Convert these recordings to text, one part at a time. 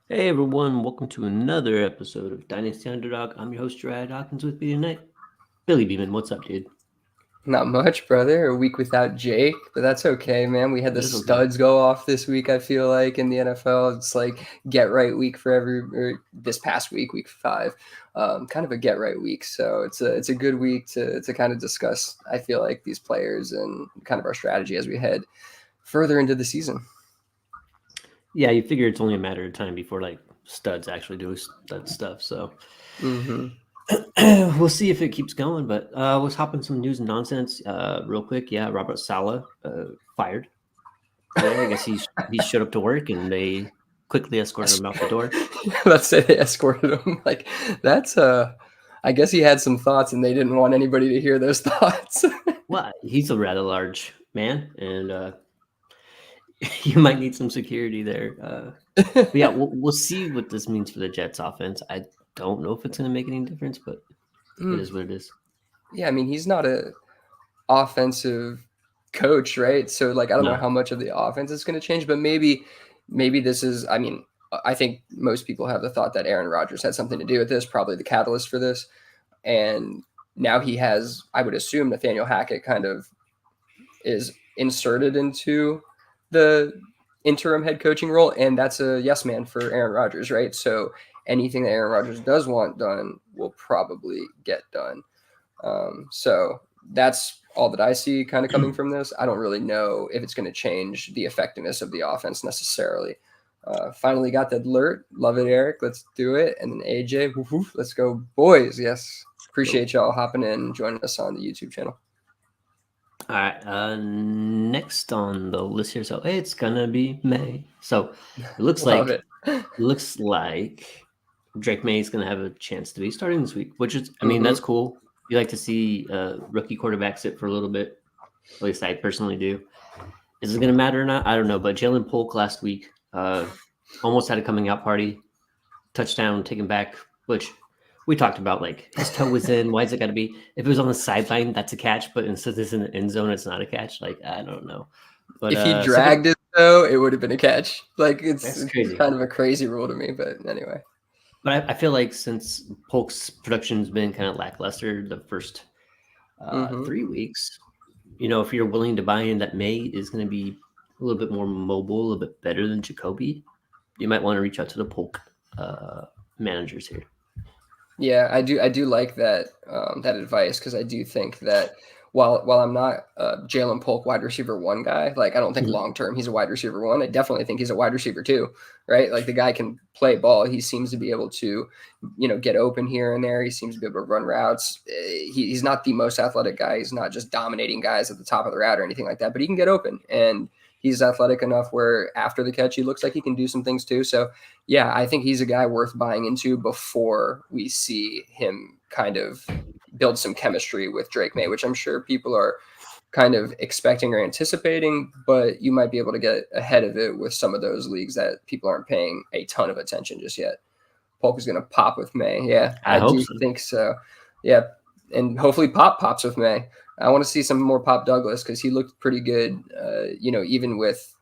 Hey everyone, welcome to another episode of Dynasty Underdog. I'm your host, Uriah Dawkins, with me tonight. Billy Beeman, what's up, dude? Not much, brother. A week without Jake, but that's okay, man. We had the That's okay. studs go off this week, I feel like, in the NFL. It's like get right week for this past week, week 5. Kind of a get right week. So it's a good week to kind of discuss, I feel like, these players and kind of our strategy as we head further into the season. Yeah, you figure it's only a matter of time before like studs actually do stud stuff. So Mm-hmm. we'll see if it keeps going. But let's hop in some news and nonsense real quick. Yeah, Robert Saleh fired today. I guess he showed up to work and they quickly escorted him out the door. Let's say they escorted him. Like that's I guess he had some thoughts and they didn't want anybody to hear those thoughts. Well, he's a rather large man, and you might need some security there. But yeah, we'll see what this means for the Jets offense. I don't know if it's going to make any difference, but it is what it is. Yeah, I mean, he's not a offensive coach, right? So like I don't know No. how much of the offense is going to change, but maybe this is I mean, I think most people have the thought that Aaron Rodgers had something to do with this, probably the catalyst for this. And now he has, I would assume Nathaniel Hackett kind of is inserted into the interim head coaching role, and that's a yes man for Aaron Rodgers, right? So anything that Aaron Rodgers does want done will probably get done. So that's all that I see kind of coming from this. I don't really know if it's going to change the effectiveness of the offense necessarily. Finally got that alert. Love it, Eric. Let's do it. And then AJ, let's go, boys. Yes. So, Appreciate y'all hopping in and joining us on the YouTube channel. all right. Next on the list here, so it's gonna be May. So it looks Love like it. Drake May is gonna have a chance to be starting this week, which is, I mean, Mm-hmm. that's cool. You like to see rookie quarterback sit for a little bit. At least I personally do. Is it gonna matter or not? I don't know. But Jalen Polk last week almost had a coming out party. Touchdown taken back, which we talked about. Like his toe was in. Why is it got to be? If it was on the sideline, that's a catch. But instead, it's in the end zone. It's not a catch. Like I don't know. But If he second, dragged it though, it would have been a catch. Like that's it's crazy. kind of a crazy rule to me, but anyway. But I feel like since Polk's production's been kind of lackluster the first Mm-hmm. 3 weeks, if you're willing to buy in that May is going to be a little bit more mobile, a little bit better than Jacoby, you might want to reach out to the Polk uh, managers here. Yeah, I do like that advice because I do think that while I'm not a Jalen Polk wide receiver one guy, like I don't think Mhm. long term he's a wide receiver one. I definitely think he's a wide receiver two, right? Like the guy can play ball. He seems to be able to, get open here and there. He seems to be able to run routes. He's not the most athletic guy. He's not just dominating guys at the top of the route or anything like that, but he can get open and he's athletic enough where after the catch he looks like he can do some things too. So yeah, I think he's a guy worth buying into before we see him kind of build some chemistry with Drake May, which I'm sure people are kind of expecting or anticipating, but you might be able to get ahead of it with some of those leagues that people aren't paying a ton of attention just yet. Polk is going to pop with May. Yeah, I I hope do so. think so. Yeah, and hopefully Pop pops with May. I want to see some more Pop Douglas because he looked pretty good, even with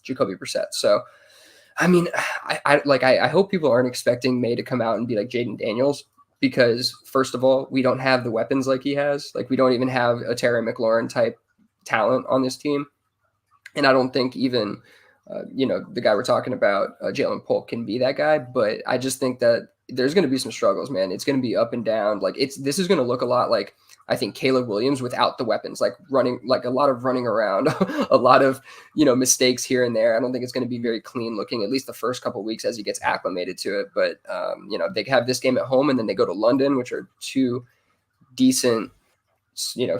Jacoby Brissett. So I mean, I hope people aren't expecting May to come out and be like Jaden Daniels because first of all, we don't have the weapons like he has. Like we don't even have a Terry McLaurin type talent on this team, and I don't think even the guy we're talking about, Jalen Polk, can be that guy. But I just think that there's going to be some struggles, man. It's going to be up and down. Like this is going to look a lot like I think Caleb Williams without the weapons, like running, like a lot of running around, a lot of mistakes here and there. I don't think it's going to be very clean looking, at least the first couple of weeks as he gets acclimated to it. But they have this game at home and then they go to London, which are two decent you know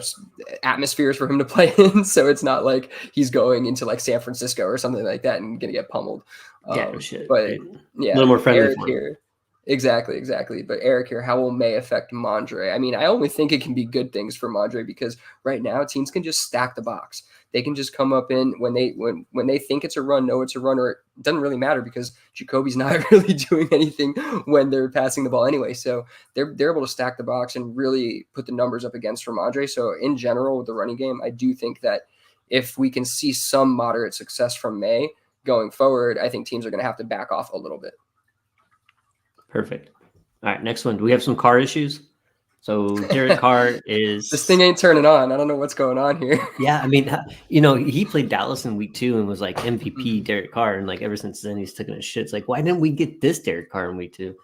atmospheres for him to play in. So it's not like he's going into like San Francisco or something like that and gonna get pummeled. Yeah, no shit. But Right? A yeah, little more friendly Eric for him. here. Exactly. But Eric here, how will May affect Mondre? I mean, I only think it can be good things for Mondre because right now teams can just stack the box. They can just come up in when they think it's a run, know it's a run, or it doesn't really matter because Jacoby's not really doing anything when they're passing the ball anyway. So they're able to stack the box and really put the numbers up against Ramondre. So in general with the running game, I do think that if we can see some moderate success from May, going forward, I think teams are going to have to back off a little bit. Perfect. All right, next one. Do we have some car issues? So Derek Carr is This thing ain't turning on. I don't know what's going on here. Yeah, I mean, he played Dallas in week 2 and was like MVP Derek Carr, and like ever since then he's taken a shit. It's like, why didn't we get this Derek Carr in week 2?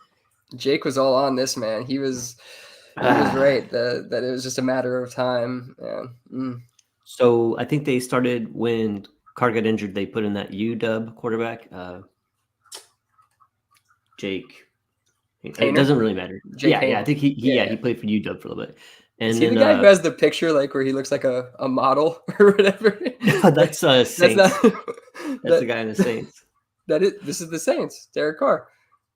Jake was all on this, man. He was right that it was just a matter of time. Yeah. So I think they started when Carr got injured. They put in that UW quarterback, Jake. It doesn't really matter. Yeah, I think he played for UW for a little bit. And is he the guy who has the picture like where he looks like a model or whatever? No, that's Saints. That's the guy in the Saints. This is the Saints. Derek Carr.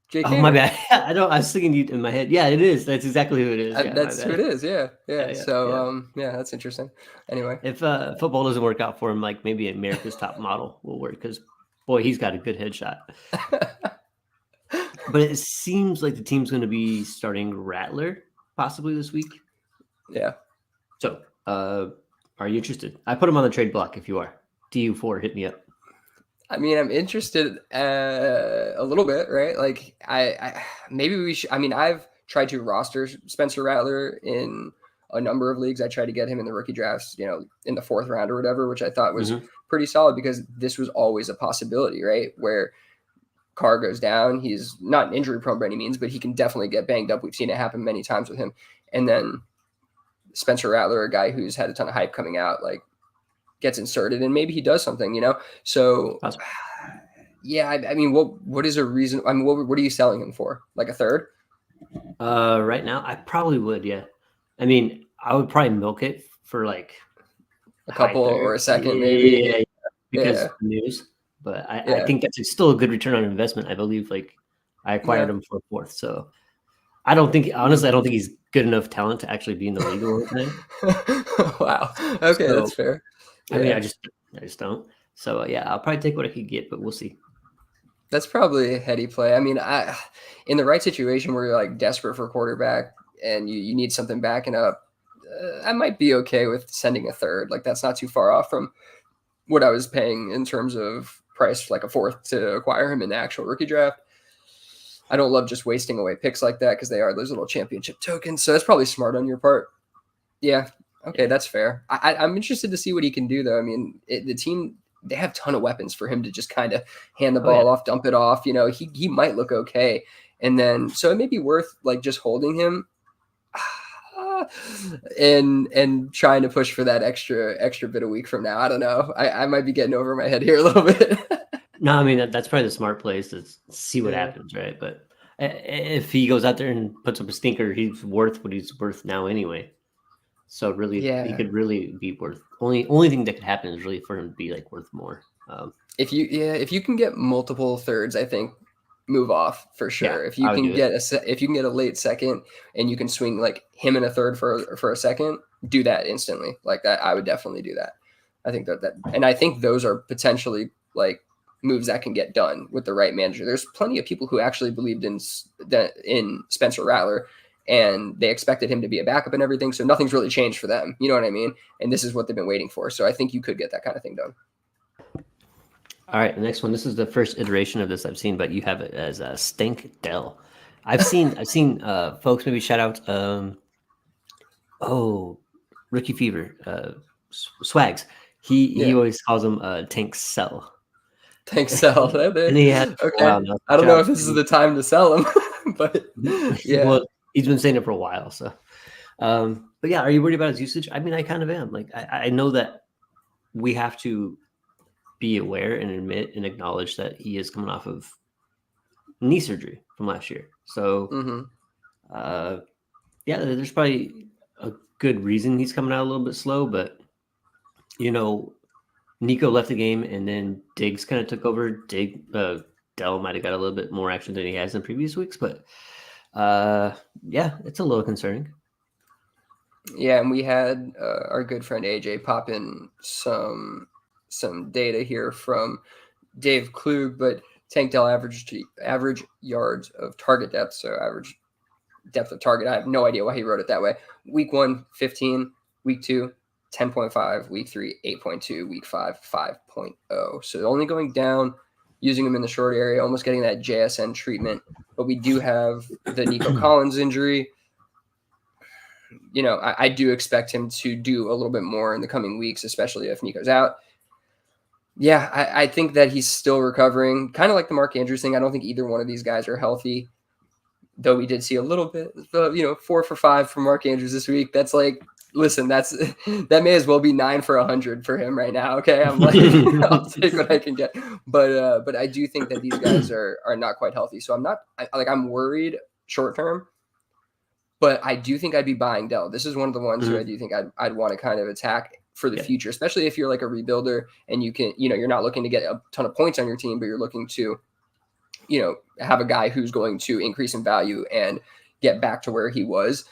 Jake my bad. I was thinking you in my head. Yeah, it is. That's exactly who it is. Yeah, that's who it is. Yeah. So that's interesting. Anyway, if football doesn't work out for him, like maybe America's Top Model will work because boy, he's got a good headshot. But it seems like the team's going to be starting Rattler possibly this week. Yeah. So, are you interested? I put him on the trade block if you are. DU4, hit me up. I mean, I'm interested a little bit, right? Like, I maybe we should. I mean, I've tried to roster Spencer Rattler in a number of leagues. I tried to get him in the rookie drafts, in the 4th round or whatever, which I thought was pretty solid because this was always a possibility, right? Where Carr goes down, he's not injury prone by any means, but he can definitely get banged up. We've seen it happen many times with him. And then Spencer Rattler, a guy who's had a ton of hype coming out, like gets inserted and maybe he does something, So yeah, I mean, what is a reason? I mean, what are you selling him for? Like a third? Right now, I probably would. Yeah, I mean, I would probably milk it for like a couple or a second, maybe. Yeah, because of the news. But I think that's still a good return on investment. I believe like I acquired him for a 4th, so I don't think he's good enough talent to actually be in the league all the time. Wow. Okay, so, that's fair. I mean, I just don't. So I'll probably take what I could get, but we'll see. That's probably a heady play. I mean, in the right situation where you're like desperate for a quarterback and you need something backing up, I might be okay with sending a third. Like that's not too far off from what I was paying in terms of price, like a 4th to acquire him in the actual rookie draft. I don't love just wasting away picks like that because they are those little championship tokens. So that's probably smart on your part. Yeah. Okay, that's fair. I'm interested to see what he can do, though. I mean, the team, they have a ton of weapons for him to just kind of hand the ball off, dump it off. He might look okay. And then, so it may be worth like just holding him and trying to push for that extra bit a week from now. I don't know. I might be getting over my head here a little bit. No, I mean, that's probably the smart place to see what happens, right? But if he goes out there and puts up a stinker, he's worth what he's worth now anyway. So really, he could really be worth. Only thing that could happen is really for him to be like worth more. If you can get multiple thirds, I think move off for sure. If you can get a late second and you can swing like him in a third for a second, do that instantly. Like that, I would definitely do that. I think that and I think those are potentially like moves that can get done with the right manager. There's plenty of people who actually believed in Spencer Rattler and they expected him to be a backup and everything. So nothing's really changed for them. You know what I mean? And this is what they've been waiting for. So I think you could get that kind of thing done. All right. The next one, this is the first iteration of this I've seen, but you have it as Stank Dell. I've seen folks maybe shout out, Rookie Fever, Swags. He always calls him Tank Cell. Tank Cell. And he had, okay. I don't know if this is the time to sell him, but yeah. Well, he's been saying it for a while. So, but yeah, are you worried about his usage? I mean, I kind of am. Like, I know that we have to be aware and admit and acknowledge that he is coming off of knee surgery from last year. So, there's probably a good reason he's coming out a little bit slow, but Nico left the game and then Diggs kind of took over. Dell might have got a little bit more action than he has in previous weeks, but it's a little concerning. Yeah, and we had our good friend AJ pop in some data here from Dave Klug, but Tank Dell average yards of target depth, so average depth of target. I have no idea why he wrote it that way. Week 1, 15. Week 2, 10.5. Week 3, 8.2. Week 5, 5.0. So only going down using him in the short area, almost getting that JSN treatment. But we do have the Nico Collins injury. I do expect him to do a little bit more in the coming weeks, especially if Nico's out. Yeah, I think that he's still recovering, kind of like the Mark Andrews thing. I don't think either one of these guys are healthy, though we did see a little bit, 4 for 5 from Mark Andrews this week. That's like, listen, that may as well be 9 for 100 for him right now. Okay, I'm like, I'll take what I can get. But I do think that these guys are not quite healthy. So I'm worried short term. But I do think I'd be buying Dell. This is one of the ones who I do think I'd want to kind of attack for the future, especially if you're like a rebuilder and you can, you're not looking to get a ton of points on your team, but you're looking to, have a guy who's going to increase in value and get back to where he was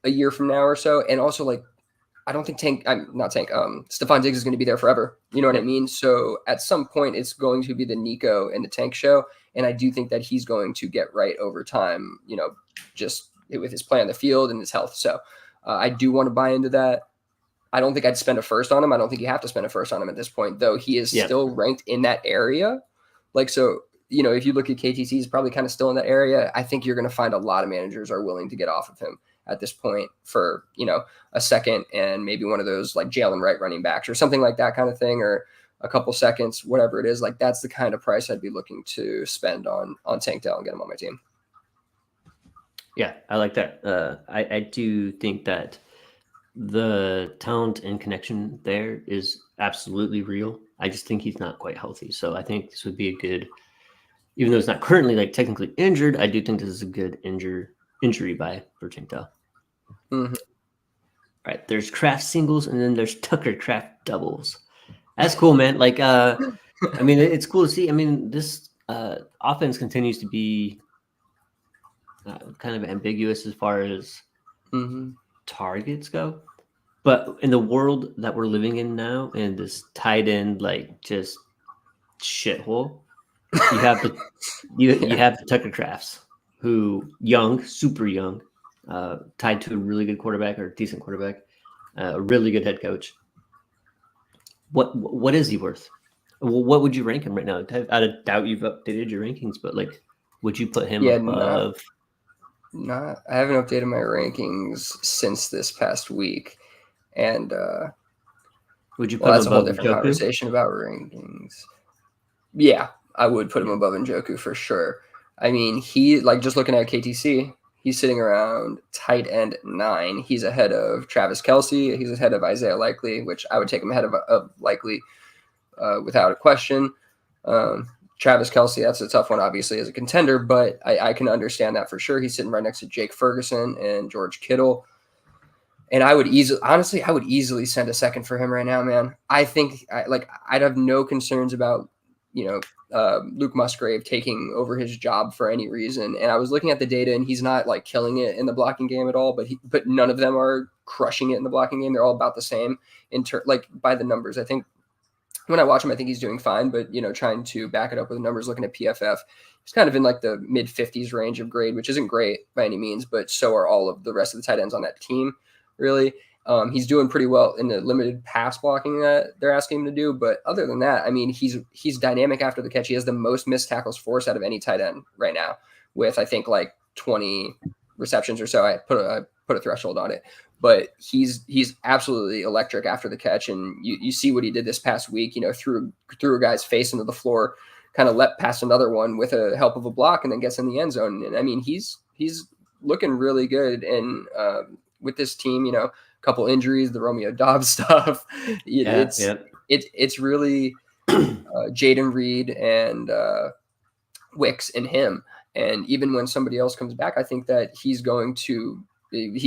a year from now or so. And also, like, I don't think Stephon Diggs is going to be there forever. You know what I mean? So at some point, it's going to be the Nico and the Tank show. And I do think that he's going to get right over time, just with his play on the field and his health. So I do want to buy into that. I don't think I'd spend a first on him. I don't think you have to spend a first on him at this point, though. He is still ranked in that area. Like, so, if you look at KTC, he's probably kind of still in that area. I think you're going to find a lot of managers are willing to get off of him at this point for, a second and maybe one of those like Jalen Wright running backs or something like that kind of thing, or a couple seconds, whatever it is. Like, that's the kind of price I'd be looking to spend on Tank Dell and get him on my team. Yeah, I like that. I do think that the talent and connection there is absolutely real. I just think he's not quite healthy. So I think this would be a good, even though it's not currently like technically injured, I do think this is a good injury buy for Tank Dell. Mm-hmm. All right, there's Kraft singles and then there's Tucker Kraft doubles. That's cool, man. Like, it's cool to see. I mean, this offense continues to be kind of ambiguous as far as targets go, but in the world that we're living in now, in this tight end like just shithole, you have the you have the Tucker Crafts, who super young, tied to a really good quarterback or decent quarterback, a really good head coach. What is he worth? What would you rank him right now? I doubt you've updated your rankings, but like, would you put him above? I haven't updated my rankings since this past week, and would you put him that's above a whole different Njoku? Conversation about rankings. Yeah, I would put him above Njoku for sure. I mean, he, like, just looking at KTC, he's sitting around tight end 9. He's ahead of Travis Kelce. He's ahead of Isaiah Likely, which I would take him ahead of Likely without a question. Travis Kelce, that's a tough one, obviously, as a contender, but I can understand that for sure. He's sitting right next to Jake Ferguson and George Kittle. And I would easily send a second for him right now, man. I think I'd have no concerns about, Luke Musgrave taking over his job for any reason. And I was looking at the data, and he's not like killing it in the blocking game at all, but none of them are crushing it in the blocking game. They're all about the same by the numbers. I think when I watch him, I think he's doing fine, but trying to back it up with numbers, looking at PFF, he's kind of in like the mid 50s range of grade, which isn't great by any means, but so are all of the rest of the tight ends on that team, really. He's doing pretty well in the limited pass blocking that they're asking him to do. But other than that, I mean, he's dynamic after the catch. He has the most missed tackles forced out of any tight end right now, with I think like 20 receptions or so. I put a threshold on it. But he's absolutely electric after the catch, and you see what he did this past week. Threw a guy's face into the floor, kind of leapt past another one with a help of a block, and then gets in the end zone. And I mean, he's looking really good. And with this team, a couple injuries, the Romeo Dobbs stuff, it's really Jaden Reed and Wicks and him. And even when somebody else comes back, I think that he's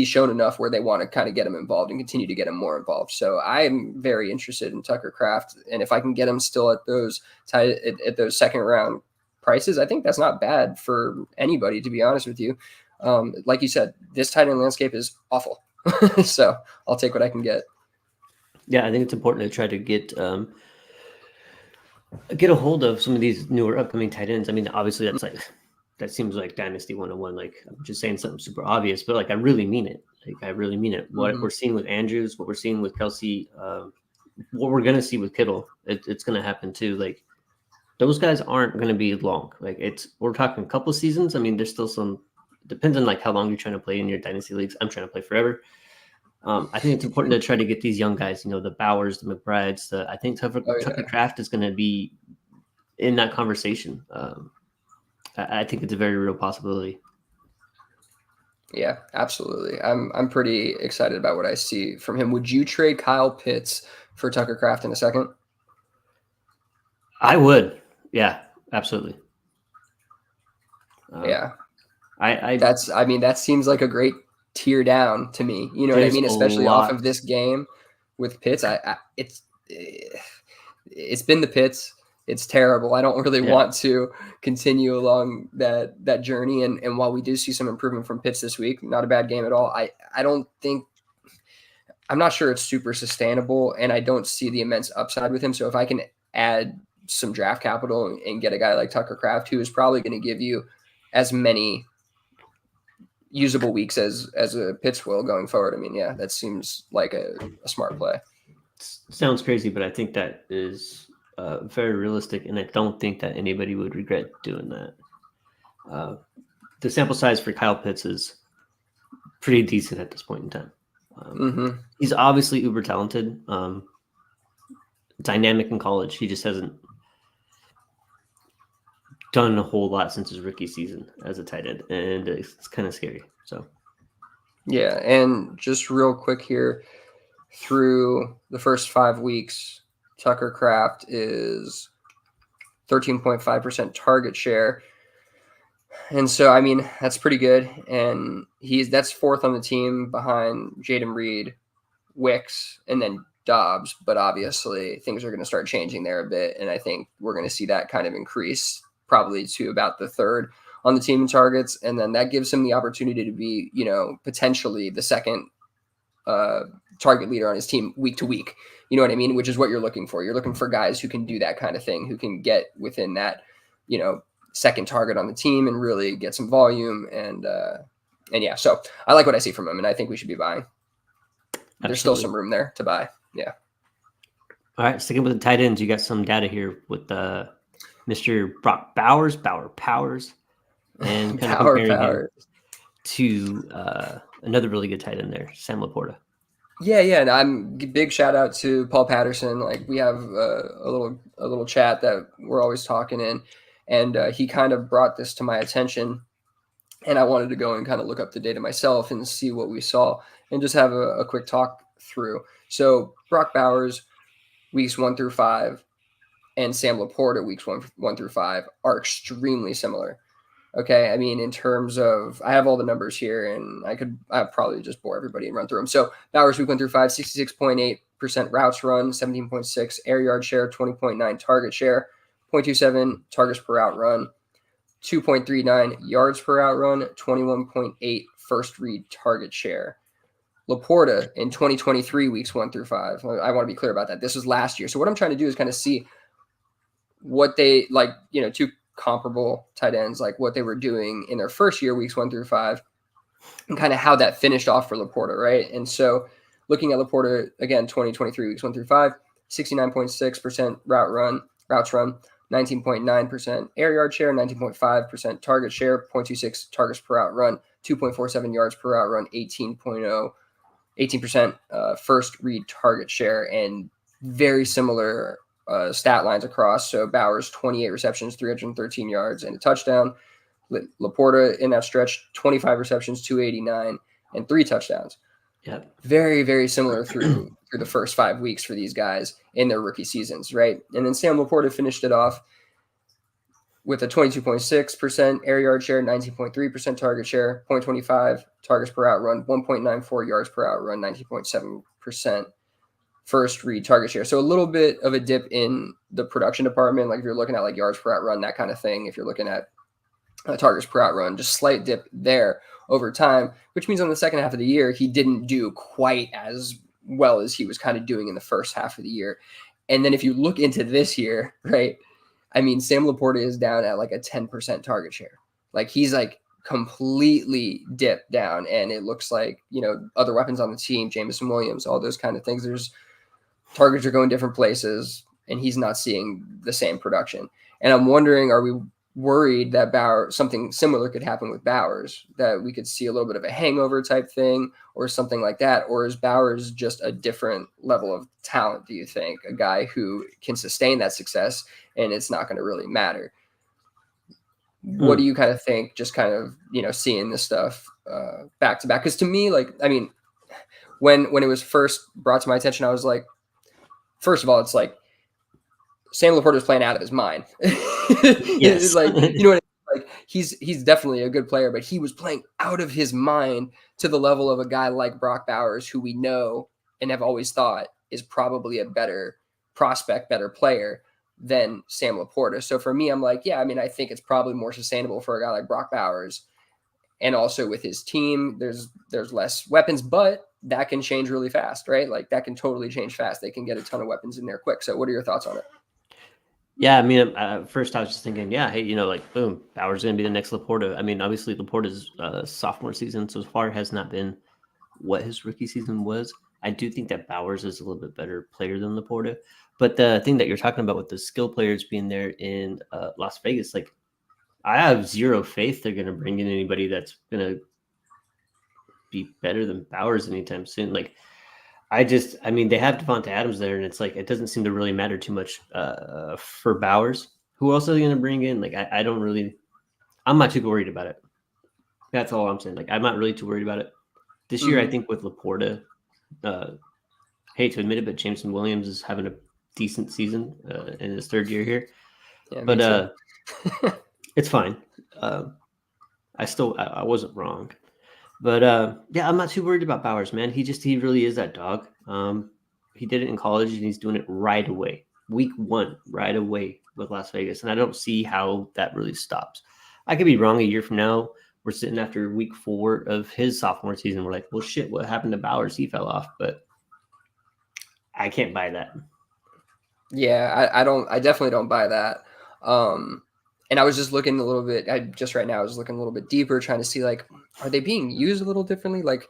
shown enough where they want to kind of get him involved and continue to get him more involved. So I'm very interested in Tucker Kraft. And if I can get him still at those second round prices, I think that's not bad for anybody, to be honest with you. Like you said, this tight end landscape is awful. So I'll take what I can get. Yeah, I think it's important to try to get a hold of some of these newer upcoming tight ends. I mean, obviously that seems like Dynasty 101. Like, I'm just saying something super obvious, but like, I really mean it. What we're seeing with Andrews, what we're seeing with Kelce, what we're going to see with Kittle, it's going to happen too. Like, those guys aren't going to be long. Like we're talking a couple of seasons. I mean, there's still some, depends on like how long you're trying to play in your dynasty leagues. I'm trying to play forever. I think it's important to try to get these young guys, the Bowers, the McBrides. I think Oh Tucker yeah. Kraft is going to be in that conversation. I think it's a very real possibility. Yeah, absolutely. I'm pretty excited about what I see from him. Would you trade Kyle Pitts for Tucker Kraft in a second? I would. Yeah, absolutely. Yeah. I That seems like a great tier down to me. You know what I there's mean? a Especially off of lot. this game with Pitts. It's been the Pitts. It's terrible. I don't really Yeah. want to continue along that journey. And while we do see some improvement from Pitts this week, not a bad game at all. I don't think I'm not sure it's super sustainable, and I don't see the immense upside with him. So if I can add some draft capital and get a guy like Tucker Kraft, who is probably going to give you as many usable weeks as a Pitts will going forward, I mean, yeah, that seems like a smart play. Sounds crazy, but I think that is very realistic, and I don't think that anybody would regret doing that. The sample size for Kyle Pitts is pretty decent at this point in time. He's obviously uber talented, dynamic in college. He just hasn't done a whole lot since his rookie season as a tight end, and it's kind of scary. So, yeah, and just real quick here, through the first 5 weeks, Tucker Kraft is 13.5% target share. And so, I mean, that's pretty good. And that's fourth on the team behind Jaden Reed, Wicks, and then Dobbs. But obviously, things are going to start changing there a bit. And I think we're going to see that kind of increase probably to about the third on the team in targets. And then that gives him the opportunity to be, potentially the second target leader on his team week to week. You know what I mean? Which is what you're looking for. You're looking for guys who can do that kind of thing, who can get within that, second target on the team and really get some volume. And yeah, so I like what I see from him, and I think we should be buying. absolutely. There's still some room there to buy. Yeah. All right, sticking with the tight ends, you got some data here with Mr. Brock Bowers, and kind of comparing him to another really good tight end there, Sam Laporta. Yeah, and I'm big shout out to Paul Patterson. Like we have a little chat that we're always talking in, and he kind of brought this to my attention, and I wanted to go and kind of look up the data myself and see what we saw, and just have a quick talk through. So Brock Bowers, weeks 1 through 5, and Sam Laporta, weeks 1 through 5, are extremely similar. Okay, I mean, in terms of, I have all the numbers here, and I'd probably just bore everybody and run through them. So Bowers, week 1 through 5, 66.8% routes run, 17.6 air yard share, 20.9 target share, 0.27 targets per route run, 2.39 yards per route run, 21.8 first read target share. Laporta in 2023, weeks 1 through 5. I want to be clear about that. This was last year. So what I'm trying to do is kind of see what they, like, two comparable tight ends, like what they were doing in their first year, weeks 1 through 5, and kind of how that finished off for Laporta, right? And so looking at Laporta, again, 2023, weeks 1 through 5, 69.6% routes run, 19.9% air yard share, 19.5% target share, 0.26 targets per route run, 2.47 yards per route run, 18% first read target share, and very similar stat lines across. So Bowers, 28 receptions, 313 yards, and a touchdown. Laporta in that stretch, 25 receptions, 289, and 3 touchdowns. Yep. Very, very similar through the first 5 weeks for these guys in their rookie seasons, right? And then Sam Laporta finished it off with a 22.6% air yard share, 19.3% target share, 0.25 targets per out run, 1.94 yards per out run, 19.7% first read target share. So a little bit of a dip in the production department. Like if you're looking at like yards per out run, that kind of thing. If you're looking at targets per out run, just slight dip there over time, which means on the second half of the year, he didn't do quite as well as he was kind of doing in the first half of the year. And then if you look into this year, right, I mean, Sam Laporta is down at like a 10% target share. Like he's like completely dipped down, and it looks like, other weapons on the team, Jameson Williams, all those kind of things, there's targets are going different places. and he's not seeing the same production. And I'm wondering, are we worried that something similar could happen with Bowers, that we could see a little bit of a hangover type thing or something like that? Or is Bowers just a different level of talent, do you think? A guy who can sustain that success and it's not going to really matter? What do you kind of think, just kind of, seeing this stuff back to back? Because to me, like, I mean, when it was first brought to my attention, I was like, first of all, it's like Sam Laporta was playing out of his mind. Yes. Like, you know what I mean? Like, he's definitely a good player, but he was playing out of his mind to the level of a guy like Brock Bowers, who we know and have always thought is probably a better prospect, better player than Sam Laporta. So for me, I'm like, yeah, I mean, I think it's probably more sustainable for a guy like Brock Bowers. And also with his team, there's less weapons, but that can change really fast, right? Like, that can totally change fast. They can get a ton of weapons in there quick. So what are your thoughts on it? Yeah, I mean, first I was just thinking, yeah, hey, like, boom, Bauer's going to be the next Laporta. I mean, obviously Laporta's sophomore season so far has not been what his rookie season was. I do think that Bowers is a little bit better player than Laporta. But the thing that you're talking about with the skill players being there in Las Vegas, like, I have zero faith they're going to bring in anybody that's going to be better than Bowers anytime soon. Like, I mean, they have Devonta Adams there, and it's like it doesn't seem to really matter too much for Bowers. Who else are they going to bring in? Like, I don't really, I'm not too worried about it. That's all I'm saying. Like, I'm not really too worried about it. This year, I think with Laporta, hate to admit it, but Jameson Williams is having a decent season in his third year here. Yeah, but it's fine. I wasn't wrong. But yeah, I'm not too worried about Bowers, man. He really is that dog. He did it in college, and he's doing it right away. Week 1, right away with Las Vegas. And I don't see how that really stops. I could be wrong a year from now. We're sitting after week 4 of his sophomore season. We're like, well, shit, what happened to Bowers? He fell off. But I can't buy that. Yeah, I definitely don't buy that. And I was just looking a little bit, I was looking a little bit deeper, trying to see, like, are they being used a little differently? Like,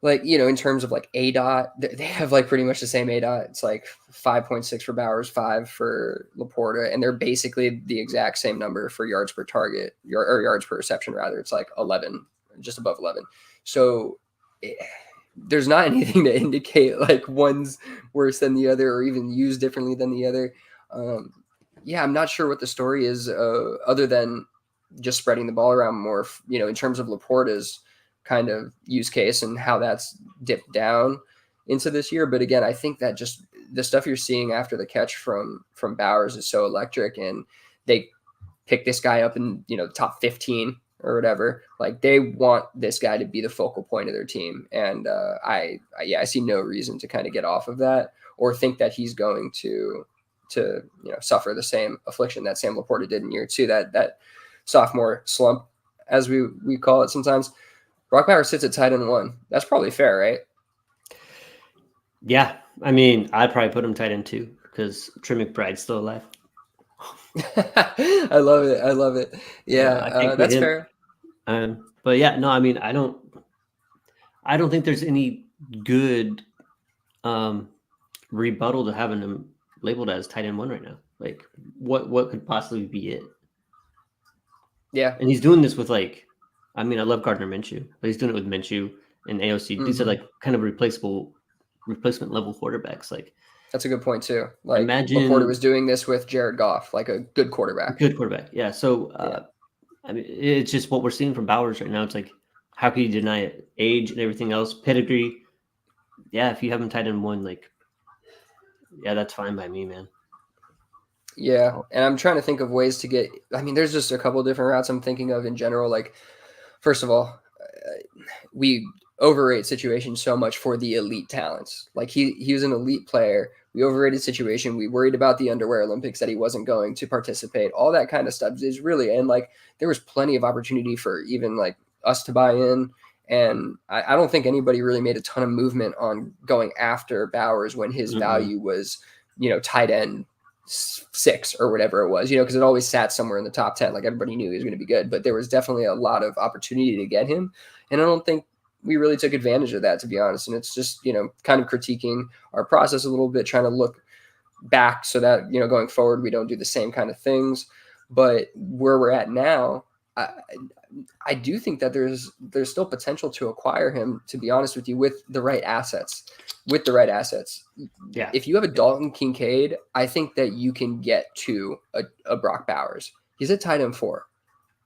in terms of like ADOT, they have like pretty much the same ADOT. It's like 5.6 for Bowers, 5 for Laporta, and they're basically the exact same number for yards per target, or yards per reception rather. It's like 11, just above 11. So there's not anything to indicate like one's worse than the other or even used differently than the other. Yeah, I'm not sure what the story is other than just spreading the ball around more, in terms of Laporta's kind of use case and how that's dipped down into this year. But again, I think that just the stuff you're seeing after the catch from Bowers is so electric, and they pick this guy up in, top 15 or whatever. Like, they want this guy to be the focal point of their team. And I see no reason to kind of get off of that or think that he's going to suffer the same affliction that Sam Laporta did in year 2, that sophomore slump, as we call it sometimes. Brock Bowers sits at tight end 1. That's probably fair, right? Yeah. I mean, I'd probably put him tight end 2 because Trey McBride's still alive. I love it. Yeah, that's fair. But yeah, no, I mean, I don't think there's any good rebuttal to having him labeled as tight end 1 right now. Like, what could possibly be it? Yeah. And he's doing this with, like, I mean, I love Gardner Minshew, but he's doing it with Minshew and AOC. Mm-hmm. These are like kind of replacement level quarterbacks. Like, that's a good point too. Like, imagine Laporta was doing this with Jared Goff, like a good quarterback. Yeah. So, I mean, it's just what we're seeing from Bowers right now. It's like, how can you deny it? Age and everything else, pedigree. Yeah, if you have him tight end 1, like, yeah, that's fine by me, man. Yeah, and I'm trying to think of ways to get. I mean, there's just a couple of different routes I'm thinking of in general. Like, first of all, we overrate situations so much for the elite talents. Like, he was an elite player. We overrated situation. We worried about the underwear Olympics, that he wasn't going to participate. All that kind of stuff is really, and like, there was plenty of opportunity for even like us to buy in. And I don't think anybody really made a ton of movement on going after Bowers when his value was, tight end 6 or whatever it was, because it always sat somewhere in the top 10. Like, everybody knew he was going to be good, but there was definitely a lot of opportunity to get him. And I don't think we really took advantage of that, to be honest. And it's just, kind of critiquing our process a little bit, trying to look back so that, going forward, we don't do the same kind of things. But where we're at now, I do think that there's still potential to acquire him, to be honest with you, with the right assets. Yeah. If you have a Dalton Kincaid, I think that you can get to a Brock Bowers. He's a tight end 4,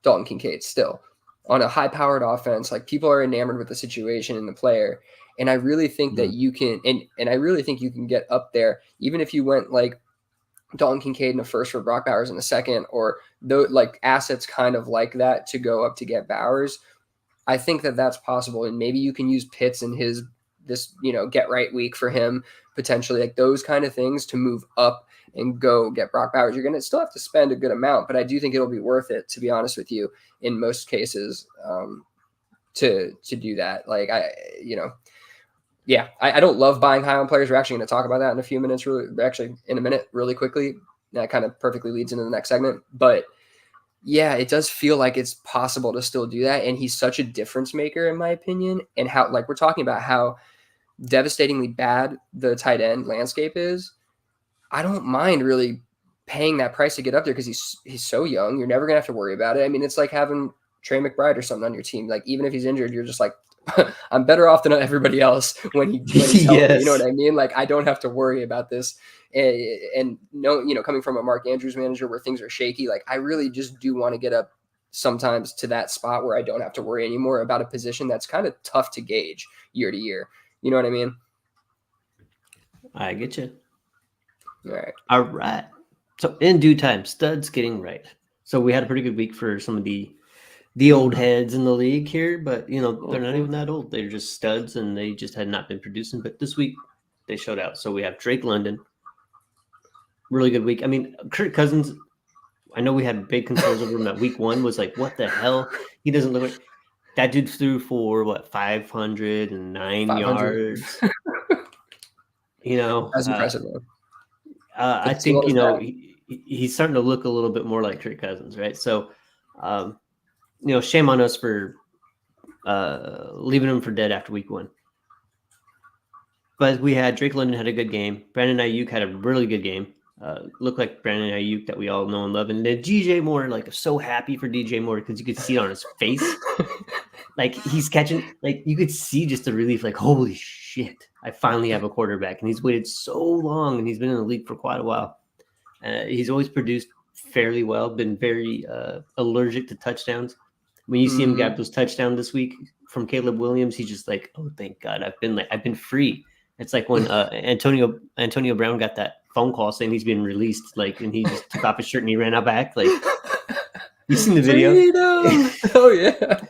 Dalton Kincaid, still on a high-powered offense. Like, people are enamored with the situation and the player. And I really think that you can, and I really think you can get up there, even if you went like Dalton Kincaid in the first for Brock Bowers in the second, or like assets kind of like that to go up to get Bowers. I think that that's possible. And maybe you can use Pitts in this get right week for him, potentially, like those kind of things to move up and go get Brock Bowers. You're going to still have to spend a good amount, but I do think it'll be worth it, to be honest with you, in most cases, to do that. Like, I don't love buying high on players. We're actually going to talk about that in a few minutes, really quickly. That kind of perfectly leads into the next segment. But yeah, it does feel like it's possible to still do that. And he's such a difference maker, in my opinion. And how, like, we're talking about how devastatingly bad the tight end landscape is. I don't mind really paying that price to get up there because he's so young. You're never going to have to worry about it. I mean, it's like having Trey McBride or something on your team. Like, even if he's injured, you're just like, I'm better off than everybody else when he's healthy. Yes. You know what I mean? Like, I don't have to worry about this. And no, coming from a Mark Andrews manager where things are shaky, like, I really just do want to get up sometimes to that spot where I don't have to worry anymore about a position that's kind of tough to gauge year to year. You know what I mean? I get you. All right. So in due time, studs getting right. So we had a pretty good week for some of the old heads in the league here, but they're not even that old. They're just studs, and they just had not been producing. But this week they showed out. So we have Drake London, really good week. I mean, Kirk Cousins, I know we had big concerns over him at week 1. Was like, what the hell? He doesn't look like that dude. Threw for 509 yards. That's impressive, man. I think he's starting to look a little bit more like Kirk Cousins, right? So, shame on us for leaving him for dead after week 1. But we had Drake London had a good game. Brandon Ayuk had a really good game. Looked like Brandon Ayuk that we all know and love. And then DJ Moore, like, so happy for DJ Moore because you could see it on his face. Like, he's catching, like, you could see just the relief, like, holy shit, I finally have a quarterback. And he's waited so long, and he's been in the league for quite a while. He's always produced fairly well, been very allergic to touchdowns. When you see him get those touchdowns this week from Caleb Williams, he's just like, oh, thank God, I've been free. It's like when Antonio Brown got that phone call saying he's been released, like, and he just took off his shirt and he ran out back. Like, you seen the video? Oh yeah.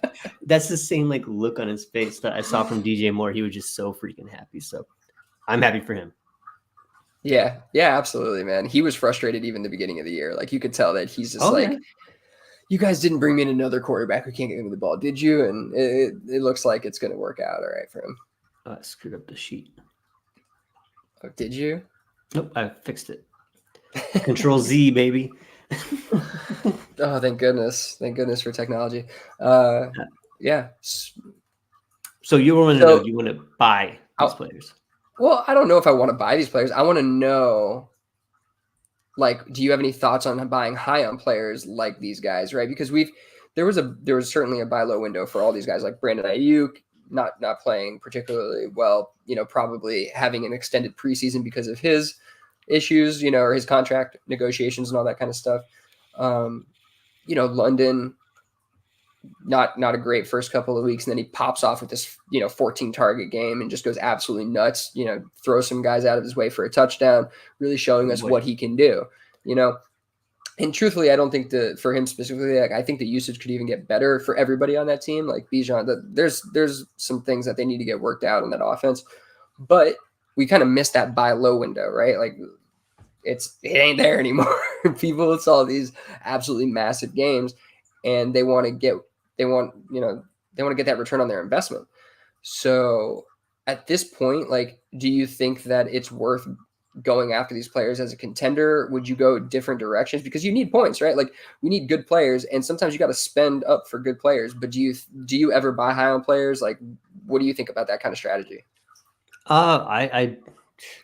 That's the same like look on his face that I saw from DJ Moore. He was just so freaking happy. So I'm happy for him. Yeah, absolutely, man. He was frustrated even the beginning of the year. Like, you could tell that he's just you guys didn't bring me in another quarterback who can't get me the ball, did you? And it looks like it's going to work out all right for him. I screwed up the sheet. Oh, did you? Nope, I fixed it. Control Z, baby. Oh, thank goodness. Thank goodness for technology. Yeah. So you want to know, do you want to buy these players? Well, I don't know if I want to buy these players. I want to know, like, do you have any thoughts on buying high on players like these guys, right? Because there was certainly a buy low window for all these guys, like Brandon Ayuk, not playing particularly well, probably having an extended preseason because of his issues, or his contract negotiations and all that kind of stuff. London, not a great first couple of weeks, and then he pops off with this 14 target game and just goes absolutely nuts, throws some guys out of his way for a touchdown, really showing us what he can do. And truthfully, I don't think for him specifically, like, I think the usage could even get better for everybody on that team. Like Bijan, there's some things that they need to get worked out in that offense, but we kind of missed that buy low window, right? Like, it ain't there anymore. People saw these absolutely massive games, and they want to get that return on their investment. So at this point, like, do you think that it's worth going after these players as a contender? Would you go different directions? Because you need points, right? Like, we need good players, and sometimes you got to spend up for good players. But do you ever buy high on players? Like, what do you think about that kind of strategy? I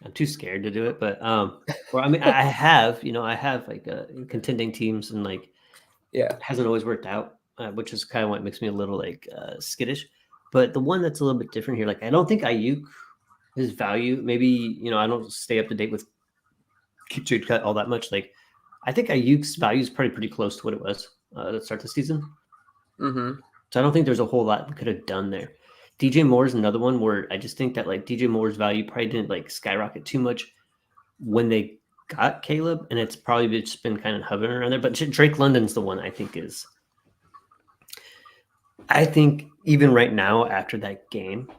I'm too scared to do it, but or I mean, I have, I have like contending teams, and like Yeah. hasn't always worked out, which is kind of what makes me a little like skittish. But the one that's a little bit different here, like I don't think Ayuk, his value, maybe I don't stay up to date with keep trade cut all that much. Like I think Ayuk's value is probably pretty close to what it was to start the season. Mm-hmm. So I don't think there's a whole lot we could have done there. DJ Moore is another one where I just think that like DJ Moore's value probably didn't like skyrocket too much when they got Caleb, and it's probably just been kind of hovering around there. But Drake London's the one I think is. I think even right now after that game,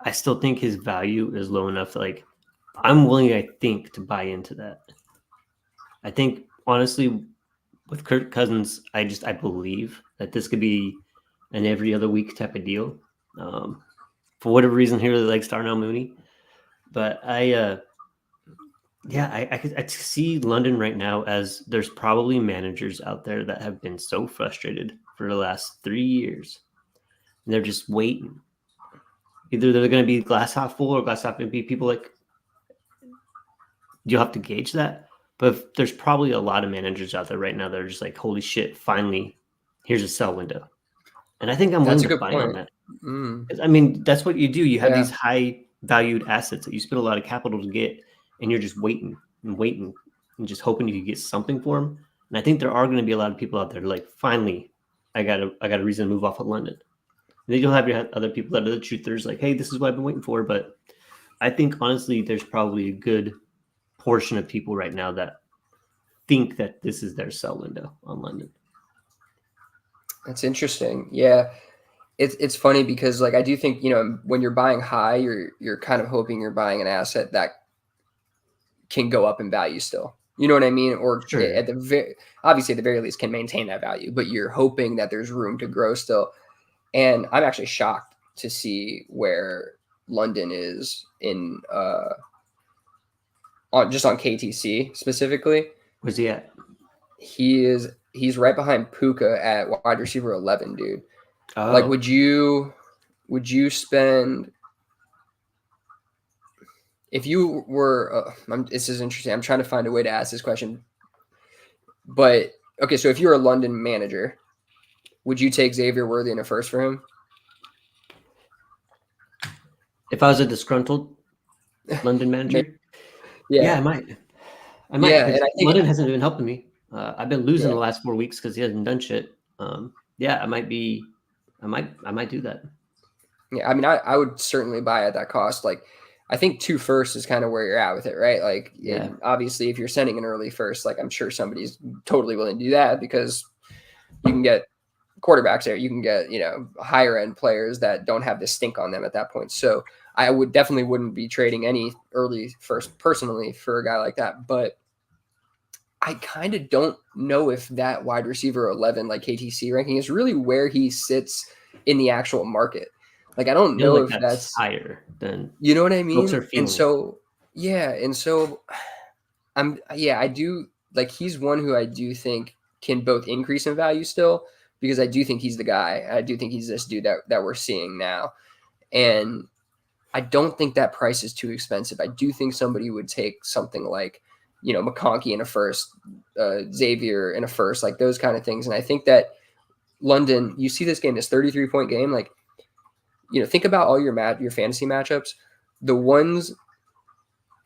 I still think his value is low enough that like I'm willing, I think, to buy into that. I think honestly, with Kirk Cousins, I believe that this could be an every other week type of deal. For whatever reason, he really likes Darnell Mooney, but I could see London right now as there's probably managers out there that have been so frustrated for the last 3 years, and they're just waiting. Either they're going to be glass half full or glass half empty. People like you'll have to gauge that. But there's probably a lot of managers out there right now that are just like, holy shit, finally, here's a sell window. And I think I'm That's willing a to good buy point. on that. I mean, that's what you do. You have these high valued assets that you spend a lot of capital to get, and you're just waiting and waiting and just hoping you can get something for them. And I think there are going to be a lot of people out there like, finally, I got a reason to move off of London. And then you'll have your other people that are the truthers, like, hey, this is what I've been waiting for. But I think honestly, there's probably a good portion of people right now that think that this is their sell window on London. That's interesting. Yeah. It's funny because like I do think, when you're buying high, you're kind of hoping you're buying an asset that can go up in value still. You know what I mean? Or Sure. at the obviously at the very least can maintain that value, but you're hoping that there's room to grow still. And I'm actually shocked to see where London is in on KTC specifically. Where's he at? He's right behind Puka at wide receiver 11, dude. Oh. Like, would you spend if you were? This is interesting. I'm trying to find a way to ask this question. But okay, so if you're a London manager, would you take Xavier Worthy in a first for him? If I was a disgruntled London manager, yeah, I might. Yeah, and I think London hasn't been helping me. I've been losing the last 4 weeks because he hasn't done shit. I might do that. Yeah, I mean, I would certainly buy at that cost. Like, I think 2 firsts is kind of where you're at with it, right? Like, obviously, if you're sending an early first, like I'm sure somebody's totally willing to do that because you can get quarterbacks there. You can get, higher end players that don't have this stink on them at that point. So I definitely wouldn't be trading any early first personally for a guy like that. But I kind of don't know if that wide receiver 11, like KTC ranking, is really where he sits in the actual market. Like, I don't know if that's higher than you know what I mean. And so I do like he's one who I do think can both increase in value still because I do think he's the guy. I do think he's this dude that we're seeing now, and I don't think that price is too expensive. I do think somebody would take something like McConkey in a first, Xavier in a first, like those kind of things, and I think that London, you see this game, this 33-point game, like. Think about all your fantasy matchups. The ones